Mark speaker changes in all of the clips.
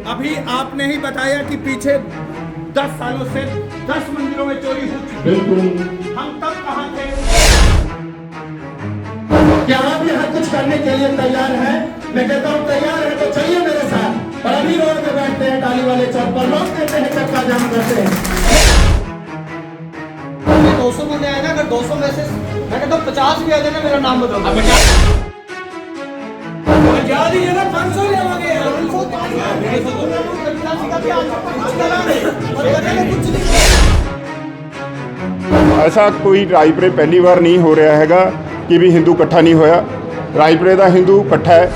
Speaker 1: अभी आपने ही बताया कि पीछे 10 सालों से 10 मंदिरों में चोरी हो चुकी।
Speaker 2: बिल्कुल।
Speaker 1: हम तब कहाँ थे?
Speaker 2: क्या आप यहाँ कुछ करने के लिए तैयार हैं? मैं कहता हूँ तैयार है तो चलिए मेरे साथ। और अभी रोड पे बैठते हैं टाली वाले चौक पर, रोक देते हैं, चक्का जाम करते हैं।
Speaker 3: 200 बंदे आए ना, अगर 200 में से मैं कहता हूँ 50 भी आ जाए ना, मेरा नाम बताओ।
Speaker 1: जा दीजिए ना, 500 लेवांगे।
Speaker 4: ऐसा कोई रायपुरे पहली बार नहीं हो रहा हैगा कि भी हिंदू इकट्ठा नहीं होया। रायपुरे ਦਾ ਹਿੰਦੂ ਇਕੱਠਾ ਹੈ।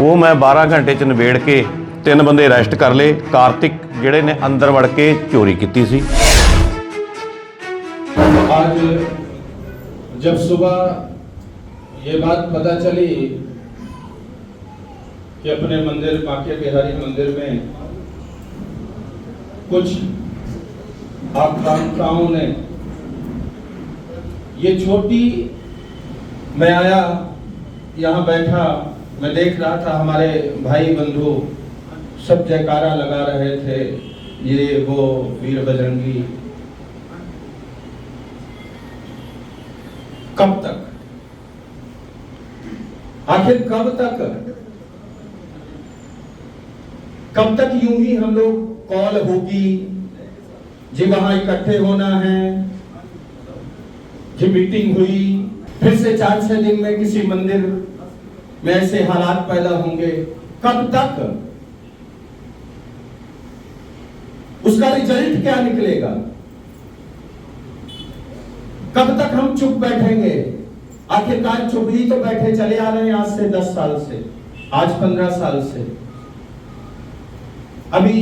Speaker 5: ਉਹ ਮੈਂ 12 ਘੰਟੇ ਚ ਨਿਬੇੜ ਕੇ 3 ਬੰਦੇ ਅਰੈਸਟ ਕਰ ਲਏ। ਕਾਰਤਿਕ ਜਿਹੜੇ ਨੇ ਅੰਦਰ ਵੜ ਕੇ ਚੋਰੀ ਕੀਤੀ ਸੀ।
Speaker 6: आज जब सुबह ये बात पता चली कि अपने मंदिर बांके बिहारी मंदिर में कुछ आक्रांताओं ने ये छोटी, मैं आया यहाँ बैठा, मैं देख रहा था हमारे भाई बंधु सब जयकारा लगा रहे थे, ये वो वीर बजरंगी। कब तक, आखिर कब तक यूं ही हम लोग कॉल होगी जी वहां इकट्ठे होना है, जी मीटिंग हुई, फिर से 4-6 दिन में किसी मंदिर में ऐसे हालात पैदा होंगे। कब तक उसका रिजल्ट क्या निकलेगा? कब तक हम चुप बैठेंगे? आखिरकार चुप ही तो बैठे चले आ रहे हैं आज से 10 साल से, आज 15 साल से। अभी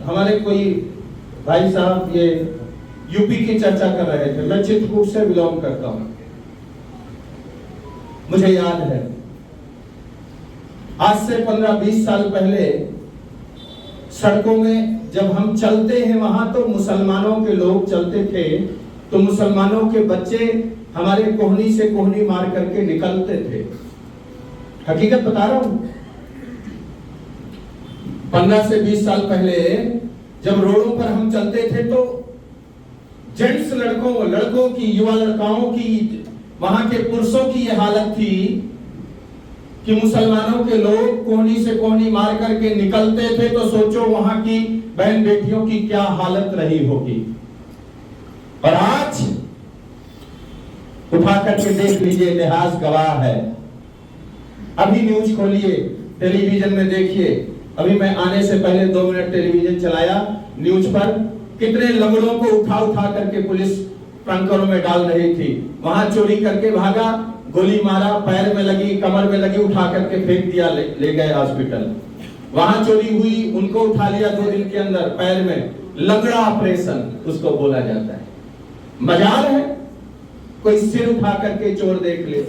Speaker 6: हमारे कोई भाई साहब ये यूपी की चर्चा कर रहे थे, मैं चित्रकूट से बिलोंग करता हूं, मुझे याद है आज से 15-20 साल पहले सड़कों में जब हम चलते हैं वहां तो मुसलमानों के लोग चलते थे तो मुसलमानों के बच्चे हमारे कोहनी से कोहनी मार करके निकलते थे। हकीकत बता रहा हूं। 15 से 20 साल पहले जब रोडों पर हम चलते थे तो जेंट्स लड़कों की, युवा लड़काओं की, वहां के पुरुषों की यह हालत थी कि मुसलमानों के लोग कोहनी से कोहनी मार करके निकलते थे तो सोचो वहां की बहन बेटियों की क्या हालत रही होगी। और आज उठा करके देख लीजिए, इतिहास गवाह है। अभी न्यूज खोलिए, टेलीविजन में देखिए। अभी मैं आने से पहले 2 मिनट टेलीविजन चलाया, न्यूज पर कितने लंगड़ों को उठा करके पुलिस टंकरों में डाल रही थी। वहां चोरी करके भागा, गोली मारा, पैर में लगी, कमर में लगी, उठा करके फेंक दिया, ले गए हॉस्पिटल। वहां चोरी हुई, उनको उठा लिया 2 दिन के अंदर, पैर में लंगड़ा ऑपरेशन उसको बोला जाता है। मजाल है कोई सिर उठा करके चोर देख ले।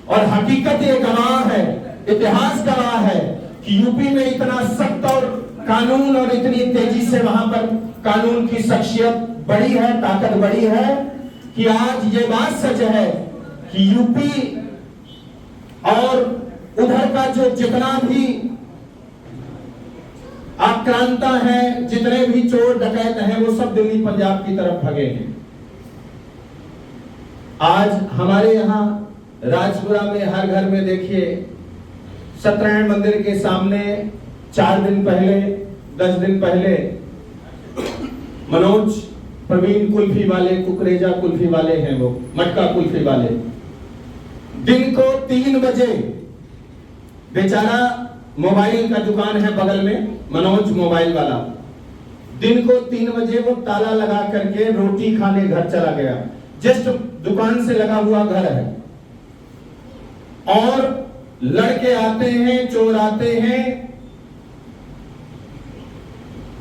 Speaker 6: और हकीकत ये गवाह है, इतिहास गवाह है कि यूपी में इतना सख्त और कानून और इतनी तेजी से वहां पर कानून की शख्सियत बड़ी है, ताकत बड़ी है कि आज ये बात सच है कि यूपी और उधर का जो जितना भी आक्रांता है, जितने भी चोर डकैत हैं, वो सब दिल्ली पंजाब की तरफ भगे हैं। आज हमारे यहाँ राजपुरा में हर घर में देखिए, सत्यनारायण मंदिर के सामने 4 दिन पहले, 10 दिन पहले मनोज प्रवीण कुल्फी वाले, कुकरेजा कुल्फी वाले हैं, वो मटका कुल्फी वाले, दिन को 3 बजे, बेचारा मोबाइल का दुकान है बगल में, मनोज मोबाइल वाला, दिन को 3 बजे वो ताला लगा करके रोटी खाने घर चला गया। जस्ट दुकान से लगा हुआ घर है और लड़के आते हैं, चोर आते हैं,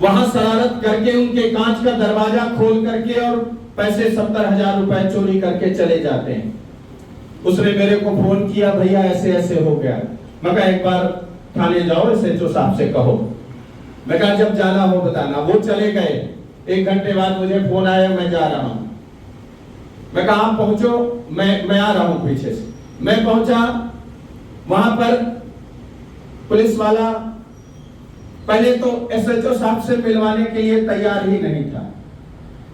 Speaker 6: वहां शरारत करके उनके कांच का दरवाजा खोल करके और पैसे 70,000 रुपए चोरी करके चले जाते हैं। उसने मेरे को फोन किया, भैया ऐसे ऐसे हो गया। मैं कहा एक बार थाने जाओ, इसे जो साहब से कहो। मैं कहा जब जाना हो बताना। वो चले गए। 1 घंटे बाद मुझे फोन आया, मैं जा रहा हूं। मैं कहा आप पहुंचो, मैं आ रहा हूं पीछे से। मैं पहुंचा, वहां पर पुलिस वाला पहले तो एसएचओ साहब से मिलवाने के लिए तैयार ही नहीं था।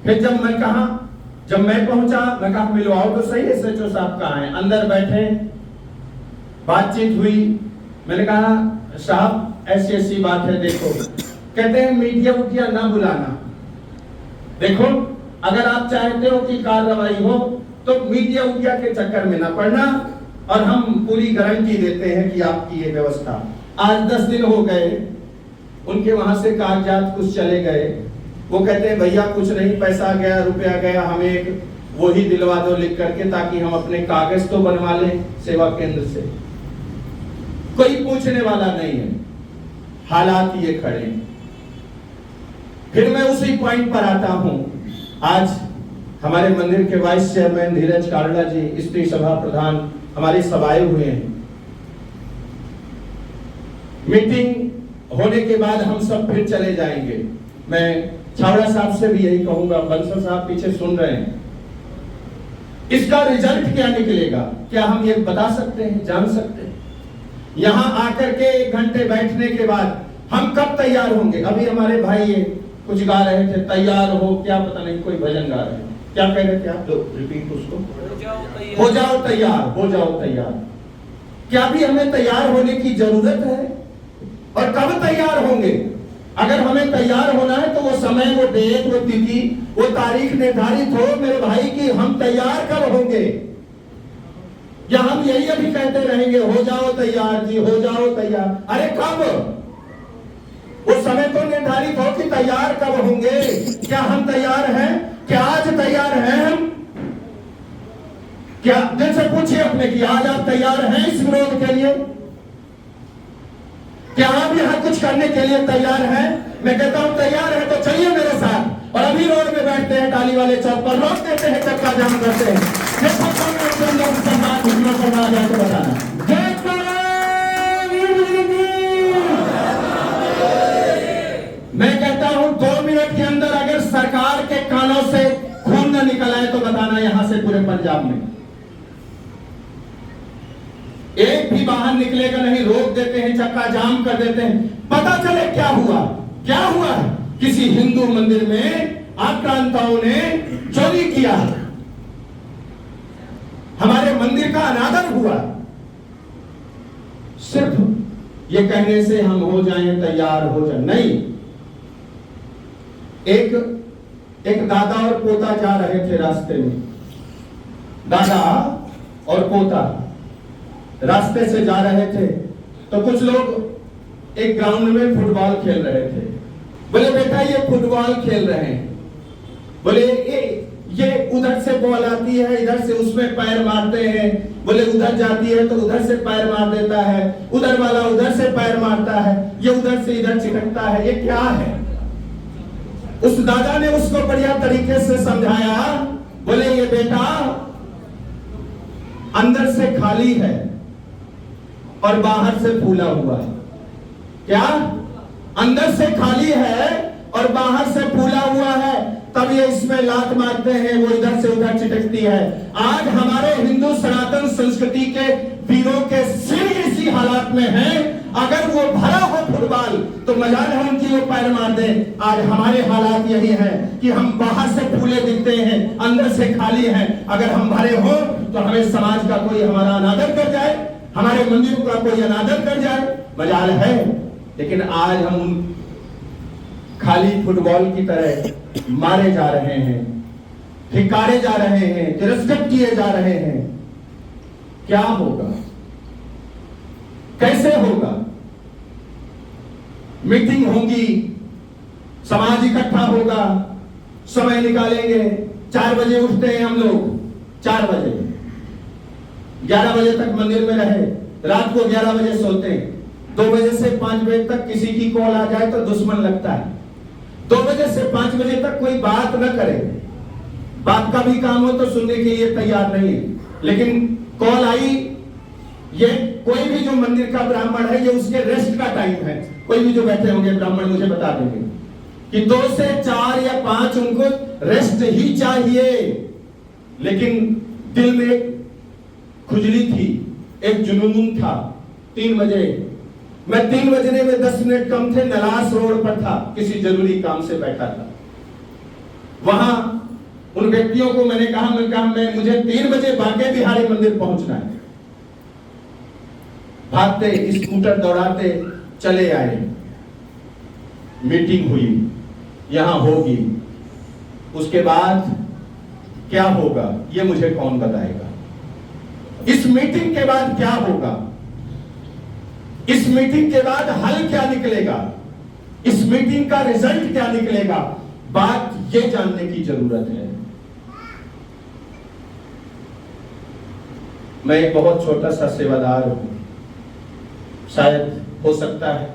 Speaker 6: फिर जब मैं पहुंचा, मैं कहा मिलवाओ तो सही, एसएचओ साहब कहाँ हैं? अंदर बैठे, बातचीत हुई। मैंने कहा साहब ऐसी ऐसी बात है, देखो। कहते हैं मीडिया उठिया ना बुलाना। देखो अगर आप चाहते हो कि कार्रवाई हो तो मीडिया उठिया के चक्कर में ना पड़ना, और हम पूरी गारंटी देते हैं कि आपकी ये व्यवस्था। आज 10 दिन हो गए, उनके वहां से कागजात कुछ चले गए। वो कहते हैं भैया कुछ नहीं, पैसा गया, रुपया गया, हमें एक वही दिलवा दो लिख करके, ताकि हम अपने कागज तो बनवा लें सेवा केंद्र से। कोई पूछने वाला नहीं है, हालात ये खड़े हैं। फिर मैं उसी पॉइंट पर आता हूं। आज हमारे मंदिर के वाइस चेयरमैन धीरज कालड़ा जी, स्त्री सभा प्रधान हमारी सभाएं हुए हैं। मीटिंग होने के बाद हम सब फिर चले जाएंगे। मैं छावड़ा साहब से भी यही कहूंगा, बंसल साहब पीछे सुन रहे हैं, इसका रिजल्ट क्या निकलेगा क्या हम ये बता सकते हैं, जान सकते हैं? यहां आकर के 1 घंटे बैठने के बाद हम कब तैयार होंगे? अभी हमारे भाई ये कुछ गा रहे थे, तैयार हो क्या पता नहीं, कोई भजन गा रहे हैं, क्या कह रहे थे आप? तो रिपीट उसको, हो जाओ तैयार, हो जाओ तैयार। क्या भी हमें तैयार होने की जरूरत है? और कब तैयार होंगे? अगर हमें तैयार होना है तो वो समय, वो डेट, वो तिथि, वो तारीख निर्धारित हो मेरे भाई की हम तैयार कब होंगे। या हम यही अभी कहते रहेंगे हो जाओ तैयार जी, हो जाओ तैयार। अरे कब? वो समय तो निर्धारित हो कि तैयार कब होंगे। क्या हम तैयार हैं? क्या आज तैयार हैं हम? क्या दिल से पूछिए अपने कि आज आप तैयार हैं इस विरोध के लिए? क्या आप यहां कुछ करने के लिए तैयार हैं? मैं कहता हूं तैयार है तो चलिए मेरे साथ, और अभी रोड में बैठते हैं, टाली वाले चौक पर रोक देते हैं, चक्का जाम करते हैं। देखो कौन लोग सम्मान घुटनों पर ना जाए तो बताना। मैं कहता हूं 2 मिनट के अंदर अगर सरकार के कानों से खून न निकल आए तो बताना यहां से पूरे पंजाब में एक भी बाहर निकलेगा नहीं, रोक देते हैं, चक्का जाम कर देते हैं। पता चले क्या हुआ? क्या हुआ? किसी हिंदू मंदिर में आक्रांताओं ने चोरी किया, हमारे मंदिर का अनादर हुआ। सिर्फ ये कहने से हम हो जाएं तैयार, हो जाए नहीं। एक दादा और पोता जा रहे थे रास्ते में, दादा और पोता रास्ते से जा रहे थे तो कुछ लोग एक ग्राउंड में फुटबॉल खेल रहे थे। बोले बेटा ये फुटबॉल खेल रहे हैं, बोले ये उधर से बॉल आती है, इधर से उसमें पैर मारते हैं, बोले उधर जाती है तो उधर से पैर मार देता है, उधर वाला उधर से पैर मारता है, ये उधर से इधर चिपकता है, ये क्या है? उस दादा ने उसको बढ़िया तरीके से समझाया। बोले ये बेटा अंदर से खाली है और बाहर से फूला हुआ है। क्या? अंदर से खाली है और बाहर से फूला हुआ है, तब ये इसमें लात मारते हैं, वो इधर से उधर चिटकती है। आज हमारे हिंदू सनातन संस्कृति के वीरों के सिर इसी हालात में हैं। अगर वो भरा हो फुटबॉल तो मजाल है उनकी वो पैर मार दे। आज हमारे हालात यही है कि हम बाहर से फूले दिखते हैं, अंदर से खाली हैं। अगर हम भरे हो तो हमें समाज का कोई हमारा अनादर कर जाए, हमारे मंदिरों का कोई अनादर कर जाए, मजाल है। लेकिन आज हम उन खाली फुटबॉल की तरह मारे जा रहे हैं, धिक्कारे जा रहे हैं, तिरस्कृत किए जा रहे हैं। क्या होगा? कैसे होगा? मीटिंग होगी, समाज इकट्ठा होगा, समय निकालेंगे। 4 बजे उठते हैं हम लोग, 4 बजे 11 बजे तक मंदिर में रहे, रात को 11 बजे सोते हैं। 2 बजे से 5 बजे तक किसी की कॉल आ जाए तो दुश्मन लगता है। 2 बजे से 5 बजे तक कोई बात न करे, बात का भी काम हो तो सुनने के लिए तैयार नहीं है। लेकिन कॉल आई, ये कोई भी जो मंदिर का ब्राह्मण है, ये उसके रेस्ट का टाइम है। कोई भी जो बैठे होंगे ब्राह्मण मुझे बता देंगे कि 2 से 4 या 5 उनको रेस्ट ही चाहिए। लेकिन दिल में खुजली थी, एक जुनून था। 3 बजे मैं 3 बजने में 10 मिनट कम थे, नलास रोड पर था, किसी जरूरी काम से बैठा था। वहां उन व्यक्तियों को मैंने कहा मैं मुझे 3 बजे बांके बिहारी मंदिर पहुंचना है। भागते स्कूटर दौड़ाते चले आए। मीटिंग हुई, यहां होगी, उसके बाद क्या होगा ये मुझे कौन बताएगा। इस मीटिंग के बाद क्या होगा, इस मीटिंग के बाद हल क्या निकलेगा, इस मीटिंग का रिजल्ट क्या निकलेगा, बात ये जानने की जरूरत है। मैं एक बहुत छोटा सा सेवादार हूं, शायद हो सकता है,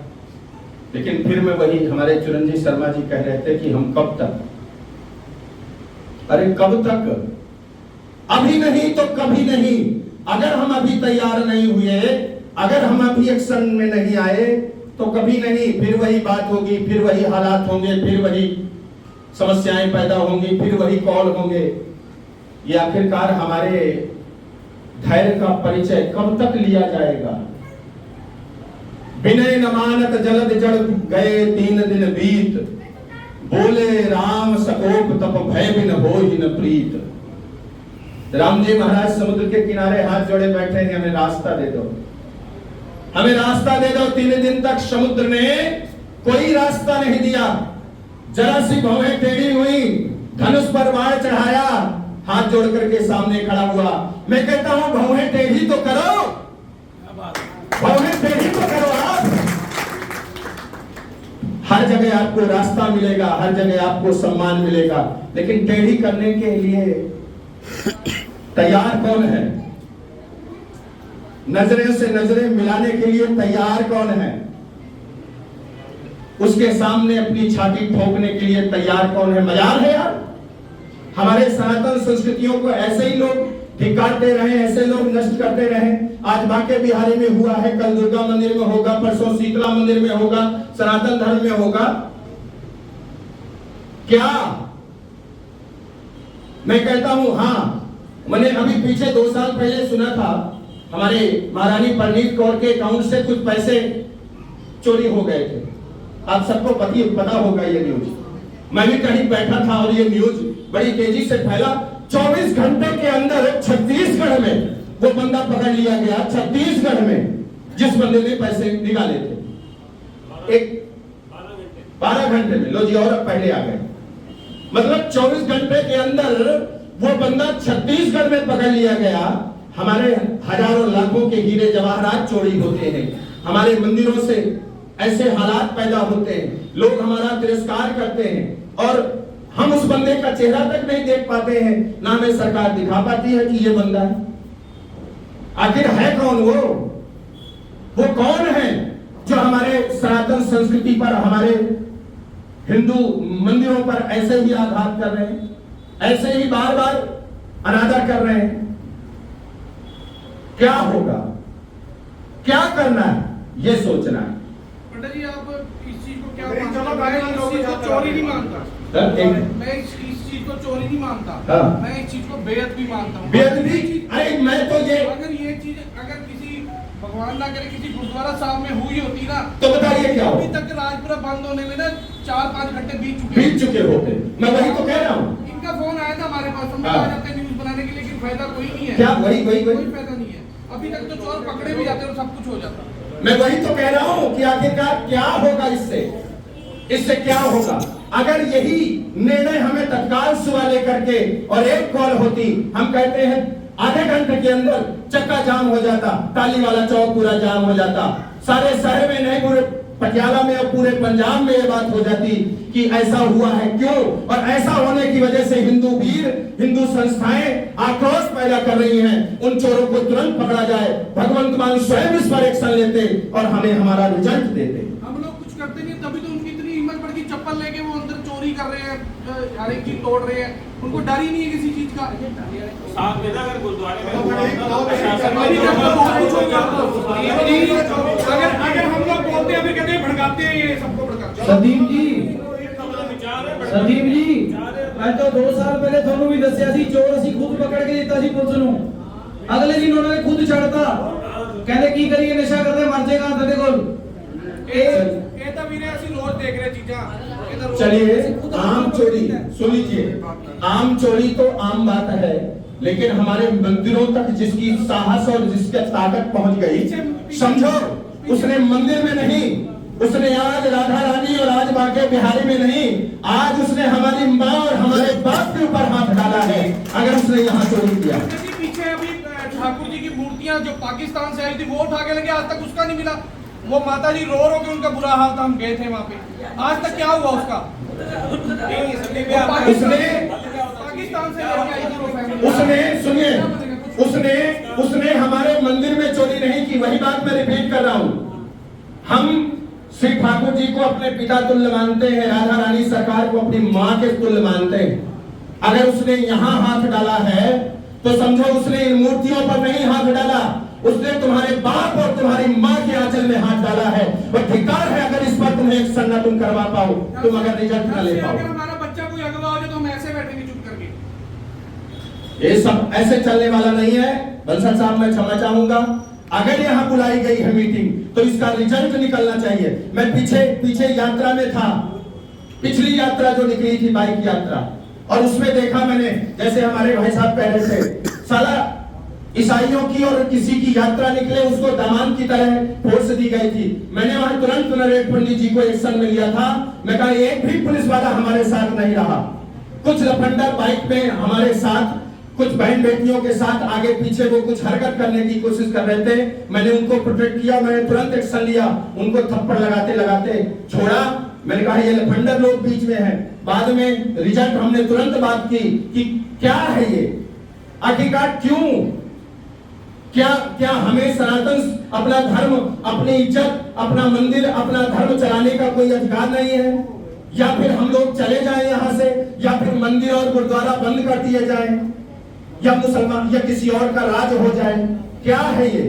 Speaker 6: लेकिन फिर मैं वही हमारे चिरंजीव शर्मा जी कह रहे थे कि हम कब तक, अरे कब तक, अभी नहीं तो कभी नहीं। अगर हम अभी तैयार नहीं हुए, अगर हम अभी एक्शन में नहीं आए तो कभी नहीं, फिर वही बात होगी, फिर वही हालात होंगे, फिर वही समस्याएं पैदा होंगी, फिर वही कॉल होंगे। ये आखिरकार हमारे धैर्य का परिचय कब तक लिया जाएगा। विनय न मानत जलद जड़ गए 3 दिन बीत, बोले राम सकोप तप भय बिन होहि न प्रीत। राम जी महाराज समुद्र के किनारे हाथ जोड़े बैठे हैं, हमें रास्ता दे दो, हमें रास्ता दे दो। 3 दिन तक समुद्र ने कोई रास्ता नहीं दिया। जरा सी भवें टेढ़ी हुई, धनुष पर बाण चढ़ाया, हाथ जोड़ करके सामने खड़ा हुआ। मैं कहता हूं भवें टेढ़ी तो करो, भवें टेढ़ी तो करो। आप हर जगह आपको रास्ता मिलेगा, हर जगह आपको सम्मान मिलेगा, लेकिन टेढ़ी करने के लिए तैयार कौन है? नजरें से नजरें मिलाने के लिए तैयार कौन है? उसके सामने अपनी छाती ठोकने के लिए तैयार कौन है? मजाल है यार। हमारे सनातन संस्कृतियों को ऐसे ही लोग धिक्कारते रहे, ऐसे लोग नष्ट करते रहे। आज बांके बिहारी में हुआ है, कल दुर्गा मंदिर में होगा, परसों शीतला मंदिर में होगा, सनातन धर्म में होगा। क्या मैं कहता हूं, हाँ, मैंने अभी पीछे 2 साल पहले सुना था हमारे महारानी परनीत कौर के अकाउंट से कुछ पैसे चोरी हो गए थे। आप सबको पता होगा ये न्यूज। मैं भी कहीं बैठा था और ये न्यूज बड़ी तेजी से फैला। 24 घंटे के अंदर छत्तीसगढ़ में वो बंदा पकड़ लिया गया। छत्तीसगढ़ में जिस बंदे ने पैसे निकाले थे, एक 12 घंटे में, लो जी, और पहले आ गए। मतलब 24 घंटे के अंदर वो बंदा छत्तीसगढ़ में पकड़ लिया गया। हमारे हजारों लाखों के हीरे जवाहरात चोरी होते हैं, हमारे मंदिरों से ऐसे हालात पैदा होते हैं, लोग हमारा तिरस्कार करते हैं और हम उस बंदे का चेहरा तक नहीं देख पाते हैं, ना हमें सरकार दिखा पाती है कि ये बंदा है। आखिर है कौन वो कौन है जो हमारे सनातन संस्कृति पर, हमारे हिंदू मंदिरों पर ऐसे ही आघात कर रहे हैं, ऐसे ही बार बार अनादर कर रहे हैं। क्या होगा, क्या करना है, ये सोचना है।
Speaker 7: पंडित जी, आप इस चीज को क्या मानते हैं? मैं इस चीज को चोरी नहीं मानता, मैं इस चीज को चोरी नहीं मानता, मैं इस चीज को बेअदबी भी मानता हूँ।
Speaker 6: बेअदबी? अरे मैं तो ये,
Speaker 7: अगर ये चीज अगर किसी भगवान ना करे किसी गुरुद्वारा साहब में हुई होती ना,
Speaker 6: तो बताइए क्या
Speaker 7: अभी तक राजपुरा बंद होने में ना 4-5 घंटे बीत
Speaker 6: चुके होते। मैं वही तो कह रहा हूँ।
Speaker 7: इनका फोन आया था हमारे पास, हम आ जाते न्यूज बनाने के लिए, लेकिन फायदा कोई नहीं है।
Speaker 6: क्या वही
Speaker 7: कोई फायदा नहीं है। अभी तक तो चोर पकड़े भी जाते और सब कुछ हो जाता।
Speaker 6: मैं वही तो कह रहा हूं कि आखिरकार क्या होगा इससे क्या होगा। अगर यही निर्णय हमें तत्काल सुबह लेकर के और एक कॉल होती, हम कहते हैं आधे घंटे के अंदर चक्का जाम हो जाता, टाली वाला चौक पूरा जाम हो जाता, सारे शहर में नहीं, पूरे पटियाला में और पूरे पंजाब में ये बात हो जाती कि ऐसा हुआ है क्यों, और ऐसा होने की वजह से हिंदू वीर, हिंदू संस्थाएं आक्रोश पैदा कर रही हैं। उन चोरों को तुरंत पकड़ा जाए, भगवंत मान स्वयं इस पर एक्शन लेते और हमें हमारा रिजल्ट देते।
Speaker 7: हम लोग कुछ करते नहीं, तभी तो उनकी इतनी हिम्मत बढ़ गई, चप्पल लेके वो अंदर चोरी कर रहे हैं, हर एक चीज तोड़ रहे हैं, उनको डर ही नहीं है किसी चीज का।
Speaker 3: अगर गुरुद्वारे में
Speaker 7: अगर हम लोग बोलते हैं, फिर कहते हैं भड़काते हैं, ये सबको भड़काते हैं।
Speaker 8: सदीम जी, मैं तो 2 साल पहले ਤੁਹਾਨੂੰ ਵੀ ਦੱਸਿਆ ਸੀ, ਚੋਰ ਅਸੀਂ ਖੁਦ ਪਕੜ ਕੇ ਦਿੱਤਾ ਸੀ ਪੁਲਿਸ ਨੂੰ। ਅਗਲੇ ਦਿਨ ਉਹਨਾਂ ਨੇ ਖੁਦ ਛੱਡਤਾ, ਕਹਿੰਦੇ ਕੀ ਕਰੀਏ, ਨਸ਼ਾ ਕਰਦੇ ਮਰ ਜਾਏਗਾ ਤੁਹਾਡੇ ਕੋਲ।
Speaker 7: ਇਹ ਤਾਂ ਵੀਰੇ ਅਸੀਂ ਰੋਜ਼ ਦੇਖ ਰਹੇ ਚੀਜ਼ਾਂ ਇਹ ਤਾਂ ਰੋਜ਼
Speaker 6: चलिए आम चोरी सुन लीजिए, आम चोरी तो आम बात है, लेकिन हमारे मंदिरों तक जिसकी साहस और जिसकी ताकत पहुंच गई, समझो उसने मंदिर में नहीं, उसने आज राधा रानी और आज बांके बिहारी में नहीं, आज उसने हमारी माँ और हमारे बाप के ऊपर हाथ डाला है अगर उसने यहाँ चोरी किया।
Speaker 7: पीछे अभी ठाकुर जी की मूर्तियां जो पाकिस्तान से आई थी वो उठा के लगे, आज तक उसका नहीं मिला। वो माता जी रो रो के उनका बुरा हाल था, हम गए थे वहाँ पे, आज तक क्या हुआ उसका? पाकिस्तान से लेके आई थी वो फैमिली।
Speaker 6: उसने सुनिए, उसने हमारे मंदिर में चोरी नहीं की, वही बात मैं रिपीट कर रहा हूँ। हम श्री ठाकुर जी को अपने पिता तुल्य मानते हैं, राधा रानी सरकार को अपनी माँ के तुल्य मानते हैं। अगर उसने यहाँ हाथ डाला है तो समझो उसने इन मूर्तियों पर नहीं हाथ डाला, उसने तुम्हारे बाप और तुम्हारी माँ के आंचल में हाथ डाला है। वह धिक्कार है अगर इस पर तुम्हें एक्शन न तुम करवा पाओ, तुम अगर रिजल्ट न ले पाओ।
Speaker 7: अगर हमारा बच्चा कोई अगवा हो जाए तो हम ऐसे बैठेंगे चुप करके।
Speaker 6: ये सब ऐसे चलने वाला नहीं है। बंसल साहब मैं क्षमा चाहूंगा, अगर यहाँ बुलाई गई है मीटिंग तो इसका रिजल्ट निकलना चाहिए। मैं पीछे यात्रा में था, पिछली यात्रा जो निकली थी बाइक यात्रा, और उसमें देखा मैंने, जैसे हमारे भाई साहब कह रहे थे, साला ईसाइयों की और किसी की यात्रा निकले उसको दामान की तरह फोर्स दी गई थी। मैंने वहां तुरंत नरेश पंडित जी को एक्शन में लिया था। मैं कहा एक भी पुलिस वाला हमारे साथ नहीं रहा। कुछ लफंडर बाइक पे हमारे साथ, कुछ बहन बेटियों के साथ आगे पीछे वो कुछ हरकत करने की कोशिश कर रहे थे। मैंने उनको प्रोटेक्ट किया, मैंने तुरंत एक्शन लिया, उनको थप्पड़ लगाते लगाते छोड़ा। मैंने कहा ये लफंडर लोग बीच में हैं। बाद में रिजल्ट हमने तुरंत बात की कि क्या है ये, आखिरकार क्यों, क्या हमें सनातन अपना धर्म, अपनी इज्जत, अपना मंदिर, अपना धर्म चलाने का कोई अधिकार नहीं है? या फिर हम लोग चले जाएं यहाँ से, या फिर मंदिर और गुरुद्वारा बंद कर दिए जाएं, या मुसलमान या किसी और का राज हो जाए? क्या है ये?